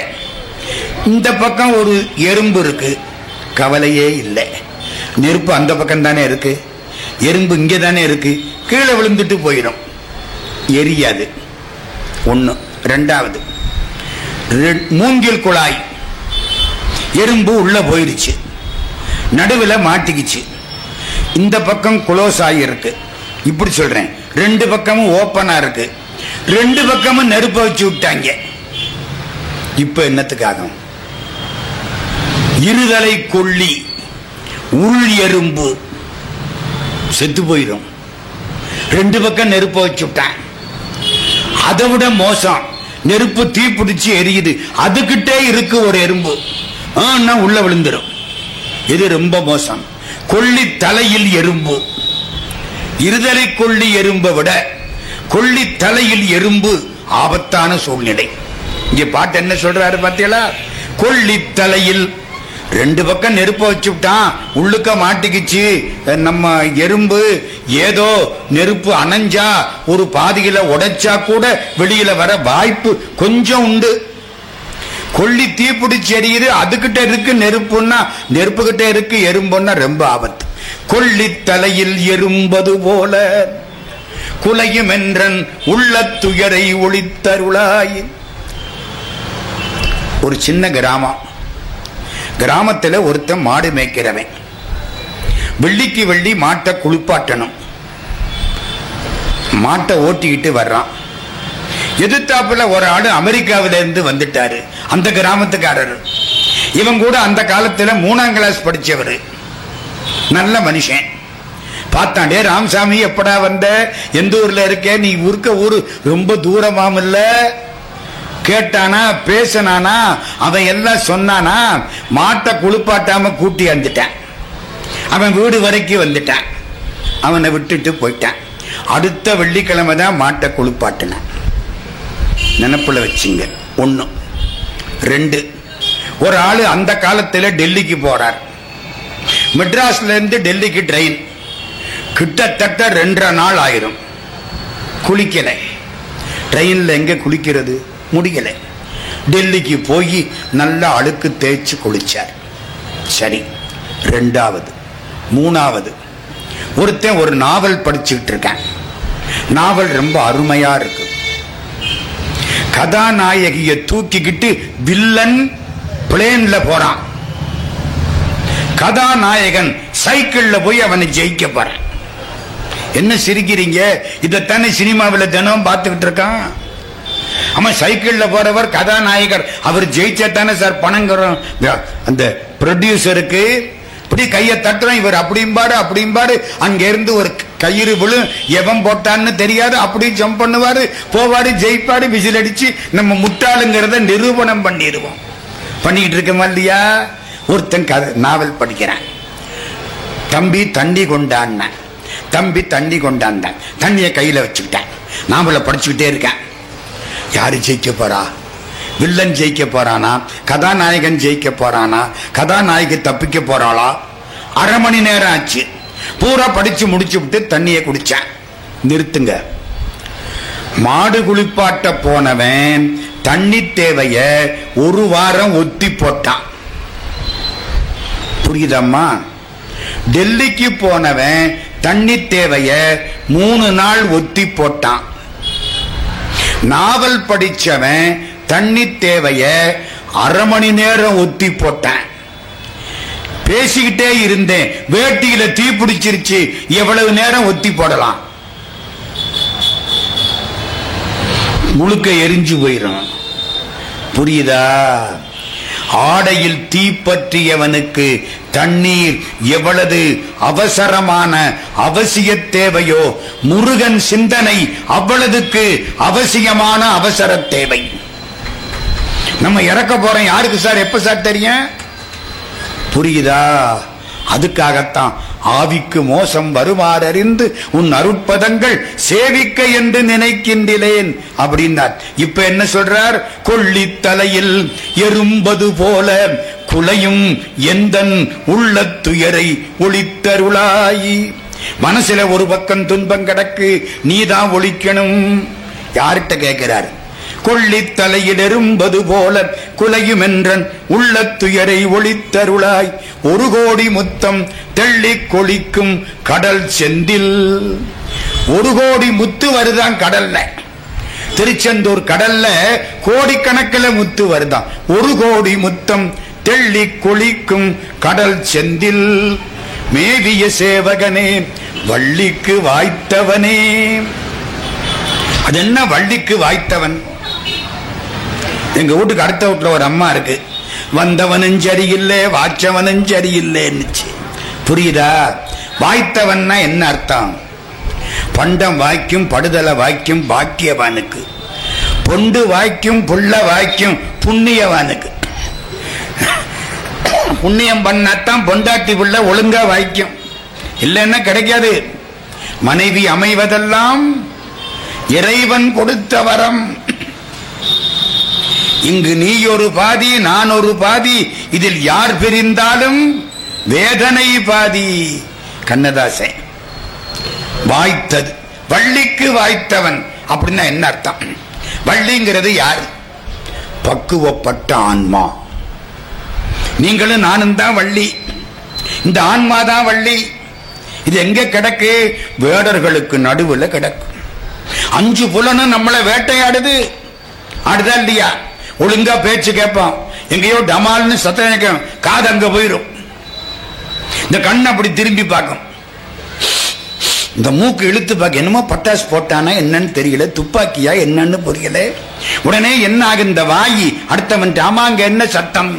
இந்த பக்கம் ஒரு எறும்பு இருக்கு, கவலையே இல்லை. நெருப்பு அந்த பக்கம் தானே இருக்கு, எறும்பு இங்கே தானே இருக்கு, கீழே விழுந்துட்டு போயிடும், எரியாது. ஒன்று. ரெண்டாவது, மூங்கில் குழாய், எறும்பு உள்ள போயிடுச்சு, நடுவில் மாட்டிக்கிச்சு, இந்த பக்கம் குளோஸ் ஆகியிருக்கு. இப்படி சொல்றேன், ரெண்டு பக்கமும் ஓப்பனா இருக்கு, ரெண்டு பக்கமும் நெருப்ப வச்சு விட்டாங்க. இப்ப என்னத்துக்காக? இருதலை கொள்ளி உள் எறும்பு செத்து போயிடும். ரெண்டு பக்கம் நெருப்ப வச்சு விட்டான். அதை விட மோசம், நெருப்பு தீ பிடிச்சு எரியுது, அதுகிட்டே இருக்கு ஒரு எறும்பு, உள்ள விழுந்துடும். இது ரொம்ப மோசம். கொள்ளி தலையில் எறும்பு. இருதலை கொள்ளி எறும்பை விட கொள்ளி தலையில் எறும்பு ஆபத்தான சூழ்நிலை. இங்க பாட்டு என்ன சொல்றாரு பாத்தீங்களா? கொள்ளி தலையில் ரெண்டு பக்கம் நெருப்ப வச்சுட்டான், உள்ளுக்க மாட்டிக்கிச்சு நம்ம எறும்பு. ஏதோ நெருப்பு அணைஞ்சா ஒரு பாதியில உடைச்சா கூட வெளியில வர வாய்ப்பு கொஞ்சம் உண்டு. கொள்ளி தீப்பிடிச்சு எரியுது, அதுகிட்ட இருக்கு நெருப்புன்னா, நெருப்பு கிட்ட இருக்கு எறும்புன்னா ரொம்ப ஆபத்து. கொள்ளி தலையில் எறும்பது போல குலையும் என்றன் உள்ள துயரை ஒளித்தருளாய். ஒரு சின்ன கிராமம். கிராமத்தில் ஒருத்தன் மாடு மேய்க்கிறவன். வெள்ளிக்கு வெள்ளி மாட்டை குளிப்பாட்டணும். மாட்டை ஓட்டிக்கிட்டு வர்றான். எதிர்த்தாப்புல ஒரு ஆடு அமெரிக்காவில இருந்து வந்துட்டாரு, அந்த கிராமத்துக்காரர். இவன் கூட அந்த காலத்துல 3ஆம் கிளாஸ் படிச்சவர், நல்ல மனுஷன். பார்த்தாண்டே, ராமசாமி எப்படா வந்த, எந்த ஊர்ல இருக்க, நீ ஊருக்க ஊரு ரொம்ப தூரமாமல்ல கேட்டானா, பேசனானா, அவன் எல்லாம் சொன்னானா. மாட்டை குளிப்பாட்டாம கூட்டி வந்துட்டான். அவன் வீடு வரைக்கும் வந்துட்டான். அவனை விட்டுட்டு போயிட்டான். அடுத்த வெள்ளிக்கிழமை தான் மாட்டை குளிப்பாட்டினான். நினைப்புல வச்சுங்க. 1. 2, ஒரு ஆளு அந்த காலத்தில் டெல்லிக்கு போறார். மெட்ராஸ்ல இருந்து டெல்லிக்கு ட்ரெயின், கிட்டத்தட்ட 2.5 நாள் ஆயிரும். குளிக்கலை. ட்ரெயின்ல எங்க குளிக்கிறது, முடியல. டெல்லிக்கு போய் நல்ல அழுக்கு தேய்ச்சி குளிச்சார். சரி. 2வது, 3வது, ஒருத்தன் ஒரு நாவல் படிச்சுக்கிட்டு இருக்கான். நாவல் ரொம்ப அருமையா இருக்கு. கதாநாயகியை தூக்கிக்கிட்டு வில்லன் பிளேன்ல போறான். கதாநாயகன் சைக்கிள்ல போய் அவனை ஜெயிக்க போறான். என்ன சிரிக்கிறீங்க? இதத்தானே சினிமாவில் தினம் பார்த்துக்கிட்டு இருக்கான். அவன் சைக்கிள்ல போறவர் கதாநாயகர், அவர் ஜெயிச்சாத்தானே சார் பணங்கிறோம். அந்த ப்ரொடியூசருக்கு இப்படி கையை தட்டுறோம், இவர் அப்படிம்பாடு அப்படிம்பாடு. அங்க இருந்து ஒரு கயிறு விழு, எவன் போட்டான்னு தெரியாது, அப்படி ஜம்ப் பண்ணுவாரு, போவாரு, ஜெயிப்பாரு, விசில் அடிச்சு நம்ம முட்டாளுங்கிறத நிரூபணம் பண்ணிடுவோம். பண்ணிக்கிட்டு இருக்கோமா இல்லையா? ஒருத்தன் நாவல் படிக்கிறான். தம்பி தண்ணி கொண்டான். தம்பி தண்ணி கொண்டாந்தான். தண்ணியை கையில வச்சுக்கிட்டேன். நாவலை படிச்சுக்கிட்டே இருக்கேன். யாரு ஜெயிக்க போறா? வில்லன் ஜெயிக்க போறானா? கதாநாயகன் ஜெயிக்க போறானா? கதாநாயகி தப்பிக்க போறாளா? 1/2 மணி நேரம் ஆச்சு. பூரா படிச்சு முடிச்சு விட்டு தண்ணியை குடிச்சேன். நிறுத்துங்க. மாடு குளிப்பாட்ட போனவன் தண்ணி தேவைய 1 வாரம் ஒத்தி போட்டான். புரியுதம்மா? டெல்லிக்கு போனவன் தண்ணி தேவைய 3 நாள் ஒத்தி போட்டான். நாவல் படிச்சவன் தண்ணி தேவைய 1/2 மணி நேரம் ஒத்தி போட்டான். பேசிக்கிட்டே இருந்தேன், வேட்டியில தீ பிடிச்சிருச்சு, எவ்வளவு நேரம் ஒத்தி போடலாம்? முழுக்க எரிஞ்சு போயிடும். புரியுதா? ஆடையில் தீப்பற்றியவனுக்கு தண்ணீர் எவ்வளவு அவசரமான அவசிய தேவையோ முருகன் சிந்தனை அவ்வளவுக்கு அவசியமான அவசர தேவை. நம்ம இறக்க போறோம், யாருக்கு சார் எப்ப சார் தெரியும்? புரியுதா? அதுக்காகத்தான் ஆவிக்கு மோசம் வருமாறு அறிந்து உன் அருட்பதங்கள் சேவிக்க என்று நினைக்கின்றேன் அப்படின்னார். இப்ப என்ன சொல்றார்? கொள்ளித்தலையில் எறும்பது போல குலையும் எந்தன் உள்ள துயரை ஒளித்தருளாய். மனசுல ஒரு பக்கம் துன்பம் கிடக்கு, நீதான் ஒழிக்கணும். யார்கிட்ட கேட்கிறார்? கொள்ளித்தலையில் எறும்பது போல குலையும் என்றன் உள்ள துயரை ஒளித்தருளாய். ஒரு கோடி முத்தம் தெள்ளி கொளிக்கும் கடல் செந்தில். ஒரு கோடி முத்து வருதான் கடல்ல. திருச்செந்தூர் கடல்ல கோடிக்கணக்கில் முத்து வருதான். ஒரு கோடி முத்தம் தெள்ளி கொளிக்கும் கடல் செந்தில். மேவிய சேவகனே வள்ளிக்கு வாய்த்தவனே. அது என்ன வள்ளிக்கு வாய்த்தவன்? எங்க வீட்டுக்கு அடுத்த வீட்டுல ஒரு அம்மா இருக்கு, வந்தவனும் சரியில்லை வாச்சவனும் சரியில்லைன்னுச்சு. புரியுதா? வாய்த்தவன்னா என்ன அர்த்தம்? பண்டம் வாய்க்கும் படுதலை வாய்க்கும் பாக்கியவானுக்கு, பொண்டு வாய்க்கும் புள்ள வாய்க்கும் புண்ணியவானுக்கு. புண்ணியம் பண்ணாத்தான் பொண்டாட்டி புள்ள ஒழுங்கா வாய்க்கும், இல்லைன்னா கிடைக்காது. மனைவி அமைவதெல்லாம் இறைவன் கொடுத்த வரம். இங்கு நீ ஒரு பாதி நான் ஒரு பாதி, இதில் யார் பிரிந்தாலும் வேதனை பாதி. கண்ணதாசன். வாய்த்தது வள்ளிக்கு வாய்த்தவன் அப்படின்னா என்ன அர்த்தம்? வள்ளிங்கிறது யார்? பக்குவப்பட்ட ஆன்மா. நீங்களும் நானும் தான் வள்ளி, இந்த ஆன்மா தான் வள்ளி. இது எங்க கிடக்கு? வேடர்களுக்கு நடுவில் கிடக்கு. 5 புலனும் நம்மளை வேட்டையாடுது. ஆடுதா இல்லையா? ஒழுங்கா பேச்சு கேட்பான், எங்கேயோ டமால்னு சத்தம் காது அங்க போயிடும். இந்த கண் அப்படி திரும்பி பார்க்கும், இந்த மூக்கு இழுத்து பார்க்க, என்னமோ பட்டாசு போட்டானா என்னன்னு தெரியல, துப்பாக்கியா என்னன்னு புரியல. உடனே என்ன ஆகு? இந்த வாயி அடுத்தவன் ஆமாங்க என்ன சத்தம்,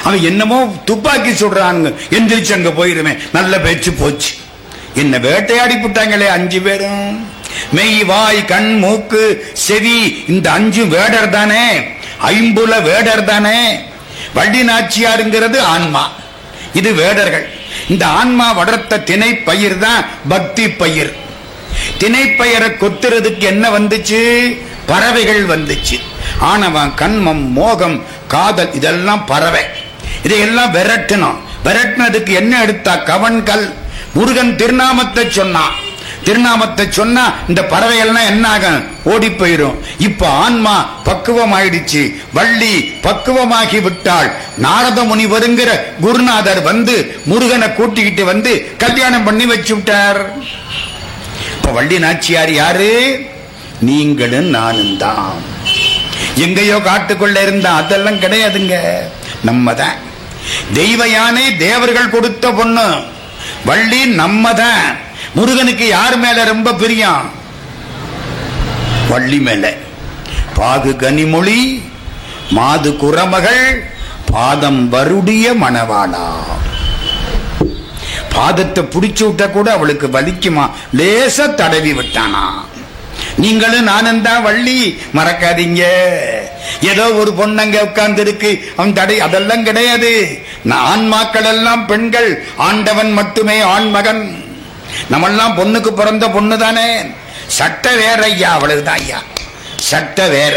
அவன் என்னமோ துப்பாக்கி சுடுறானுங்க, எந்திரிச்சு அங்க போயிருவேன். நல்ல பேச்சு போச்சு. என்ன வேட்டையாடி போட்டாங்களே 5 பேரும். மெய் வாய் கண் மூக்கு செவி, இந்த 5 வேடர் தானே, 5 வேடர் தானே. வள்ளி நாச்சியாருங்கிறது ஆன்மா, இது வேடர்கள். இந்த ஆன்மா வளர்த்த திணை பயிர் தான் பக்தி பயிர். திணை பயிரை கொத்துறதுக்கு என்ன வந்துச்சு? பறவைகள் வந்துச்சு. ஆணவம் கண்மம் மோகம் காதல் இதெல்லாம் பறவை. இதையெல்லாம் விரட்டணும். விரட்டினதுக்கு என்ன எடுத்தா? கவன்கள். முருகன் திருநாமத்தை சொன்னான். திருநாமத்தை சொன்னா இந்த பறவைகள்லாம் என்ன ஆகும்? ஓடி போயிரும். இப்ப ஆன்மா பக்குவம் ஆயிடுச்சு. வள்ளி பக்குவமாகி விட்டாள். நாரத முனிவருங்கிற குருநாதர் வந்து முருகனை கூட்டிக்கிட்டு வந்து கல்யாணம் பண்ணி வச்சு விட்டார். இப்ப வள்ளி நாச்சியார் யாரு? நீங்களும் நானும் தான். எங்கேயோ காட்டுக்குள்ள இருந்தா அதெல்லாம் கிடையாதுங்க, நம்ம தான். தெய்வ யானை தேவர்கள் கொடுத்த பொண்ணு. வள்ளி நம்ம தான். முருகனுக்கு யார் மேல ரொம்ப பிரியம்? வள்ளி மேல. பாகு கனிமொழி மாது குரமகள் பாதம் வருடிய மணவாளா. பாதத்தை பிடிச்சு விட்ட கூட அவளுக்கு வலிக்குமா? லேச தடவி விட்டானா. நீங்களும் நானும் தான் வள்ளி, மறக்காதீங்க. ஏதோ ஒரு பொண்ணங்க உட்கார்ந்து இருக்கு அவன் தடை, அதெல்லாம் கிடையாது. ஆன்மாக்கள் எல்லாம் பெண்கள், ஆண்டவன் மட்டுமே ஆண்மகன். நம்மெல்லாம் பொண்ணுக்கு பிறந்த பொண்ணு தானே. சட்ட வேற ஐயா, அவ்வளவுதான் ஐயா. சட்ட வேற,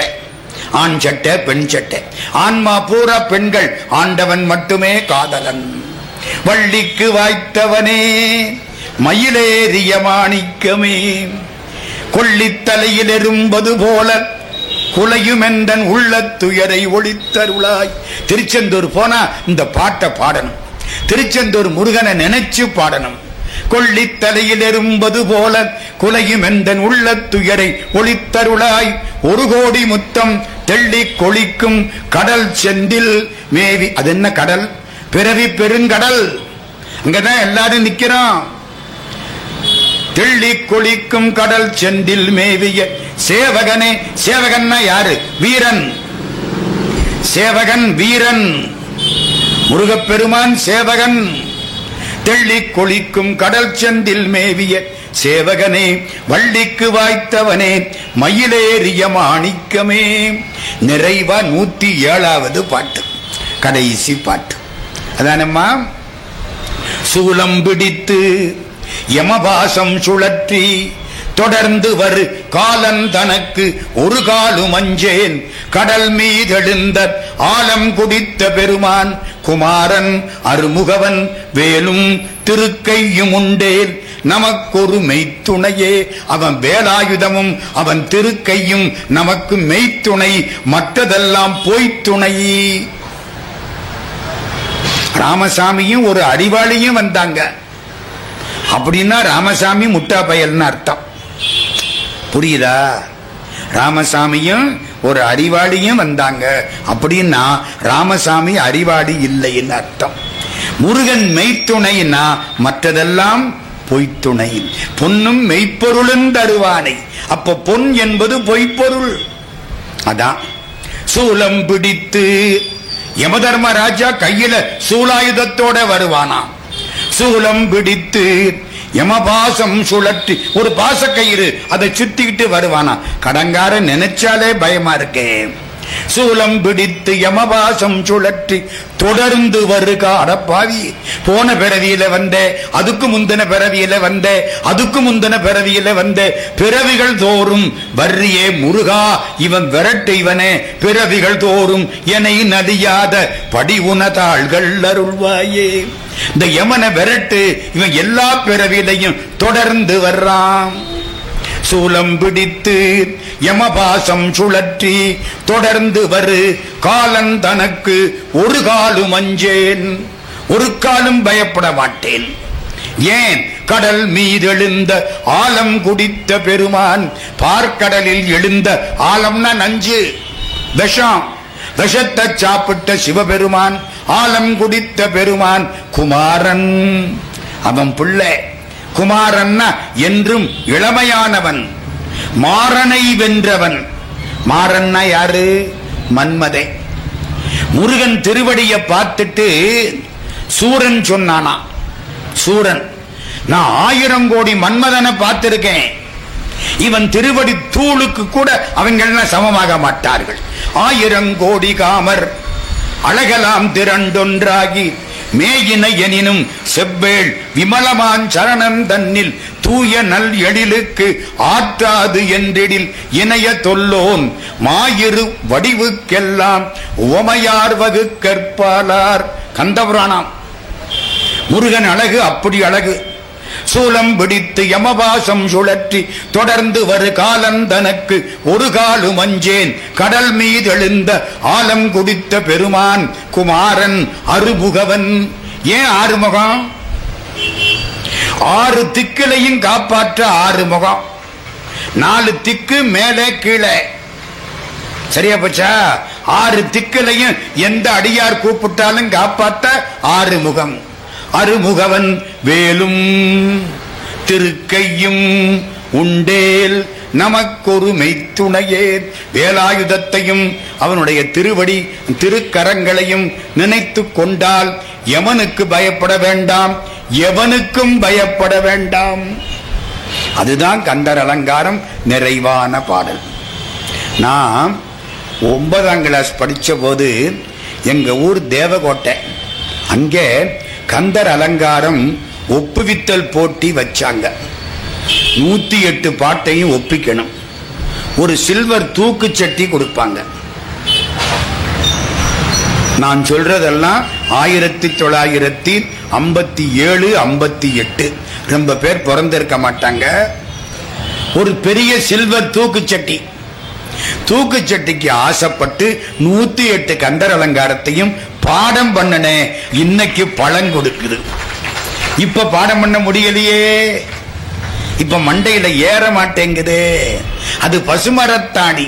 ஆண் சட்டை பெண் சட்டை. ஆன்மா பூரா பெண்கள், ஆண்டவன் மட்டுமே காதலன். வள்ளிக்கு வாய்த்தவனே மயிலேறிய மாணிக்கமே, கொள்ளித்தலையில் எறும்பது போல குலையும் என்றன் உள்ள துயரை ஒளித்தருளாய். திருச்செந்தூர் போனா இந்த பாட்டை பாடணும். திருச்செந்தூர் முருகனை நினைச்சு பாடணும். கொள்ளித்தலையில் எறும்பது போல குலையும் என்றன் உள்ள துயரை ஒளித்தருளாய். 1 கோடி முத்தம் தெள்ளி கொளிக்கும் கடல் செந்தில் மேவி. அது என்ன கடல்? பிறவி பெருங்கடல். அங்கதான் எல்லாரும் நிக்கிறோம். தெள்ளி கொளிக்கும் கடல் செந்தில் மேவிய சேவகனே. சேவகன்னா யாரு? வீரன். சேவகன் வீரன், முருகப்பெருமான் சேவகன். தெள்ளி கொளிக்கும் கடல் செந்தில் மேவிய சேவகனே, வள்ளிக்கு வாய்த்தவனே, மயிலேறிய மாணிக்கமே. நிறைவா 107வது பாட்டு, கடைசி பாட்டு. அதானம்மா, சூலம் பிடித்து யமபாசம் சுழற்றி தொடர்ந்து வரு காலன் தனக்கு ஒரு காலும் அஞ்சேன். கடல் மீதெழுந்த ஆலம் குடித்த பெருமான் குமாரன் அருமுகவன் வேலும் திருக்கையும் உண்டேல் நமக்கொரு மெய்த்துணையே. அவன் வேலாயுதமும் அவன் திருக்கையும் நமக்கு மெய்த்துணை, மற்றதெல்லாம் பொய்த்துணை. ராமசாமியும் ஒரு அறிவாளியும் வந்தாங்க அப்படின்னா ராமசாமி முட்டா பயல்னு அர்த்தம். புரியுதா? ராமசாமியும் ஒரு அறிவாளியும் வந்தாங்க அப்படின்னா ராமசாமி அறிவாளி இல்லைன்னு அர்த்தம். முருகன் மெய்த்துணைனா மற்றதெல்லாம் பொய்த்துணை. பொன்னும் மெய்ப்பொருளும் தருவானை. அப்ப பொன் என்பது பொய்ப்பொருள். அதான் சூலம் பிடித்து யமதர்மராஜா கையில சூலாயுதத்தோட வருவானா. சூலம் பிடித்து யமபாசம் சுழற்றி, ஒரு பாசக்கயிறு அதை சுத்திக்கிட்டு வருவானா. கடங்கார நினைச்சாலே பயமா இருக்கே. சூலம் பிடித்து யமபாசம் சுழற்றி தொடர்ந்து வருகா. அடப்பாவி, போன பிறவியில வந்த, அதுக்கு முந்தின பிறவியில வந்த, அதுக்கு முந்தின பிறவியில வந்த, பிறவிகள் தோறும் வர்றியே முருகா. இவன் விரட்டு இவனே, பிறவிகள் தோறும் என்னை நலியாத படி உனதாள்கள் அருள்வாயே. இந்த யமனை விரட்டு, இவன் எல்லா பிறவிலையும் தொடர்ந்து வர்றான். சூலம் பிடித்து யமபாசம் சுழற்றி தொடர்ந்து வரு காலன் தனக்கு ஒரு காலும் அஞ்சேன். ஒரு காலும் பயப்பட மாட்டேன். ஏன்? கடல் மீது எழுந்த ஆலம் குடித்த பெருமான். பார்க்கடலில் எழுந்த ஆலம்னா நஞ்சு, விஷம். விஷத்தை சாப்பிட்ட சிவபெருமான், ஆலம் குடித்த பெருமான் குமாரன். அவன் பிள்ளை. குமாரன்னா என்றும் இளமையானவன், மாறனை வென்றவன். மாறன்னா யாரு? மன்மதை. முருகன் திருவடியை பார்த்துட்டு சூரன் சொன்னானா. சூரன், நான் 1000 கோடி மன்மதனை பார்த்திருக்கேன். இவன் திருவடி தூளுக்கு கூட அவங்க சமமாக மாட்டார்கள். 1000 கோடி காமர் அழகலாம் திரண்டொன்றாகி மேயின எனினும் செவ்வேள் விமலமான் சரணம் தன்னில் தூய நல் எழிலுக்கு ஆற்றாது என்றெடில் இணைய தொல்லோன் மாயிரு வடிவுக்கெல்லாம் உவமையார் வகு கற்பாலார். கந்தபுராணம். முருகன் அழகு அப்படி அழகு. சூலம் பிடித்து யமபாசம் சுழற்றி தொடர்ந்து வரு காலன் தனக்கு ஒரு காலும் அஞ்சேன். கடல் மீது எழுந்த ஆலம் குடித்த பெருமான் குமாரன் அருமுகவன். ஏன் ஆறுமுகம்? 6 திக்கிலையும் காப்பாற்ற 6 முகம். 4 திக்கு மேலே கீழே. சரியா போச்சா? 6 திக்கிலையும் எந்த அடியார் கூப்பிட்டாலும் காப்பாற்ற 6 முகம். அருமுகவன் வேலும் திருக்கையும் உண்டேல் நமக்கொரு மெய்த்துணையே. வேலாயுதத்தையும் அவனுடைய திருவடி திருக்கரங்களையும் நினைத்து கொண்டால் யமனுக்கு பயப்பட வேண்டாம், எவனுக்கும் பயப்பட வேண்டாம். அதுதான் கந்தர் அலங்காரம் நிறைவான பாடல். நான் 9ஆம் கிளாஸ் படிச்ச போது எங்க ஊர் தேவகோட்டை, அங்கே கந்தர் அலங்காரம் ஒப்புவித்தல் போட்டி வச்சாங்க. 108 பாட்டையும் ஒப்பிக்கணும். ஒரு சில்வர் தூக்கு சட்டி கொடுப்பாங்க. நான் சொல்றதெல்லாம் 1957 58. ரொம்ப பேர் பிறந்திருக்க மாட்டாங்க. ஒரு பெரிய சில்வர் தூக்குச்சட்டி. தூக்குச்சட்டிக்கு ஆசைப்பட்டு 108 கந்தர் அலங்காரத்தையும் பாடம் பண்ணன. இன்னைக்கு பலன் கொடுக்குது. இப்ப பாடம் பண்ண முடியலையே. இப்ப மண்டையில ஏற மாட்டேங்குது. அது பசுமரத்தாடி.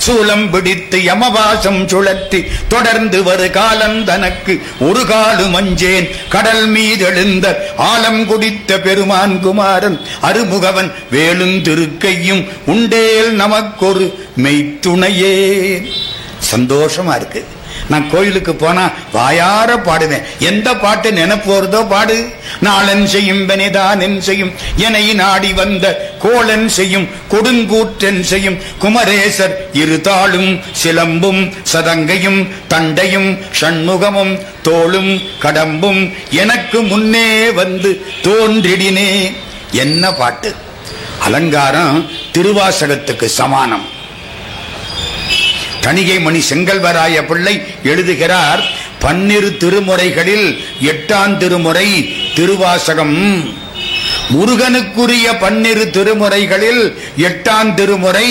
சூலம் பிடித்து யமபாசம் சுழற்றி தொடர்ந்து வரு காலம் தனக்கு ஒரு காலும் அஞ்சேன். கடல் மீதெழுந்த ஆலம் குடித்த பெருமான் குமாரன் அருமுகவன் வேலும் திருக்கையும் உண்டேல் நமக்கொரு மெய்த்துணையே. சந்தோஷமா இருக்கு. நான் கோயிலுக்கு போனா வாயார பாடுவேன். எந்த பாட்டு நினைப்பு வருதோ பாடு. நாளன் செய்யும் பெனிதான் செய்யும் என நாடி வந்த கோளன் செய்யும் கொடுங்கூற்றன் செய்யும் குமரேசர் இருதாளும் சிலம்பும் சதங்கையும் தண்டையும் ஷண்முகமும் தோளும் கடம்பும் எனக்கு முன்னே வந்து தோன்றிடினே. என்ன பாட்டு! அலங்காரம் திருவாசகத்துக்கு சமானம். தணிகை மணி செங்கல்வராய பிள்ளை எழுதுகிறார், 12 திருமுறைகளில் 8ஆம் திருமுறை திருவாசகம். முருகனுக்குரிய 12 திருமுறைகளில் 8ஆம் திருமுறை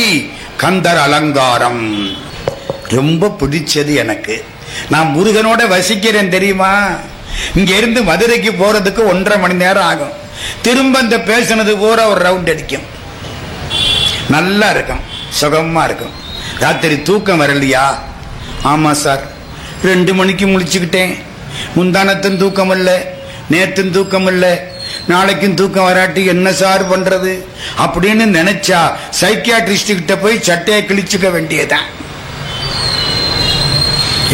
கந்தர் அலங்காரம். ரொம்ப பிடிச்சது எனக்கு. நான் முருகனோட வசிக்கிறேன் தெரியுமா. இங்க இருந்து மதுரைக்கு போறதுக்கு 1.5 மணி நேரம் ஆகும். திரும்ப இந்த பேசினது பூரா ஒரு ரவுண்ட் அடிக்கும். நல்லா இருக்கும், சுகமா இருக்கும். ராத்திரி தூக்கம் வரலையா? ஆமா சார், 2 மணிக்கு முழிச்சுக்கிட்டேன். முந்தானத்தும் தூக்கம் இல்ல, நேத்தும் தூக்கம் இல்ல, நாளைக்கும் தூக்கம் வராட்டி என்ன சார் பண்றது அப்படின்னு நினைச்சா சைக்கியாட்ரிஸ்ட் கிட்ட போய் சட்டையை கிழிச்சுக்க வேண்டியதான்.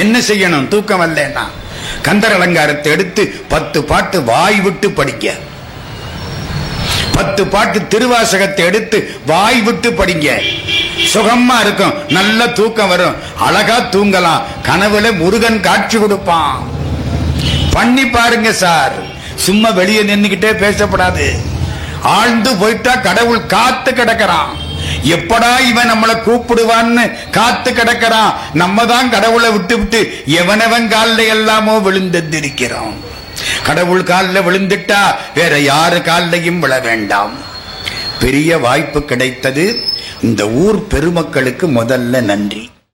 என்ன செய்யணும்? தூக்கம் வரலன்னா கந்தர் அலங்காரத்தை எடுத்து 10 பாட்டு வாய் விட்டு படிக்க. 10 பாட்டு திருவாசகத்தை எடுத்து வாய் விட்டு படிங்க. சுகமா இருக்கும், நல்ல தூக்கம் வரும், அழகா தூங்கலாம். கனவுல முருகன் காட்சி கொடுப்பான். பண்ணி பாருங்க சார். சும்மா வெளியே நின்னுகிட்டே பேசப்படாது. ஆழ்ந்து போயிட்டா கடவுள் காத்து கிடக்கிறான். எப்படா இவன் நம்மளை கூப்பிடுவான்னு காத்து கிடக்கிறான். நம்ம தான் கடவுளை விட்டு விட்டு எவனவன் காலில் எல்லாமோ விழுந்திருக்கிறோம். கடவுள் காலில் விழுந்துட்டா வேற யாரு காலிலையும் விழ வேண்டாம். பெரிய வாய்ப்பு கிடைத்தது. இந்த ஊர் பெருமக்களுக்கு முதல்ல நன்றி.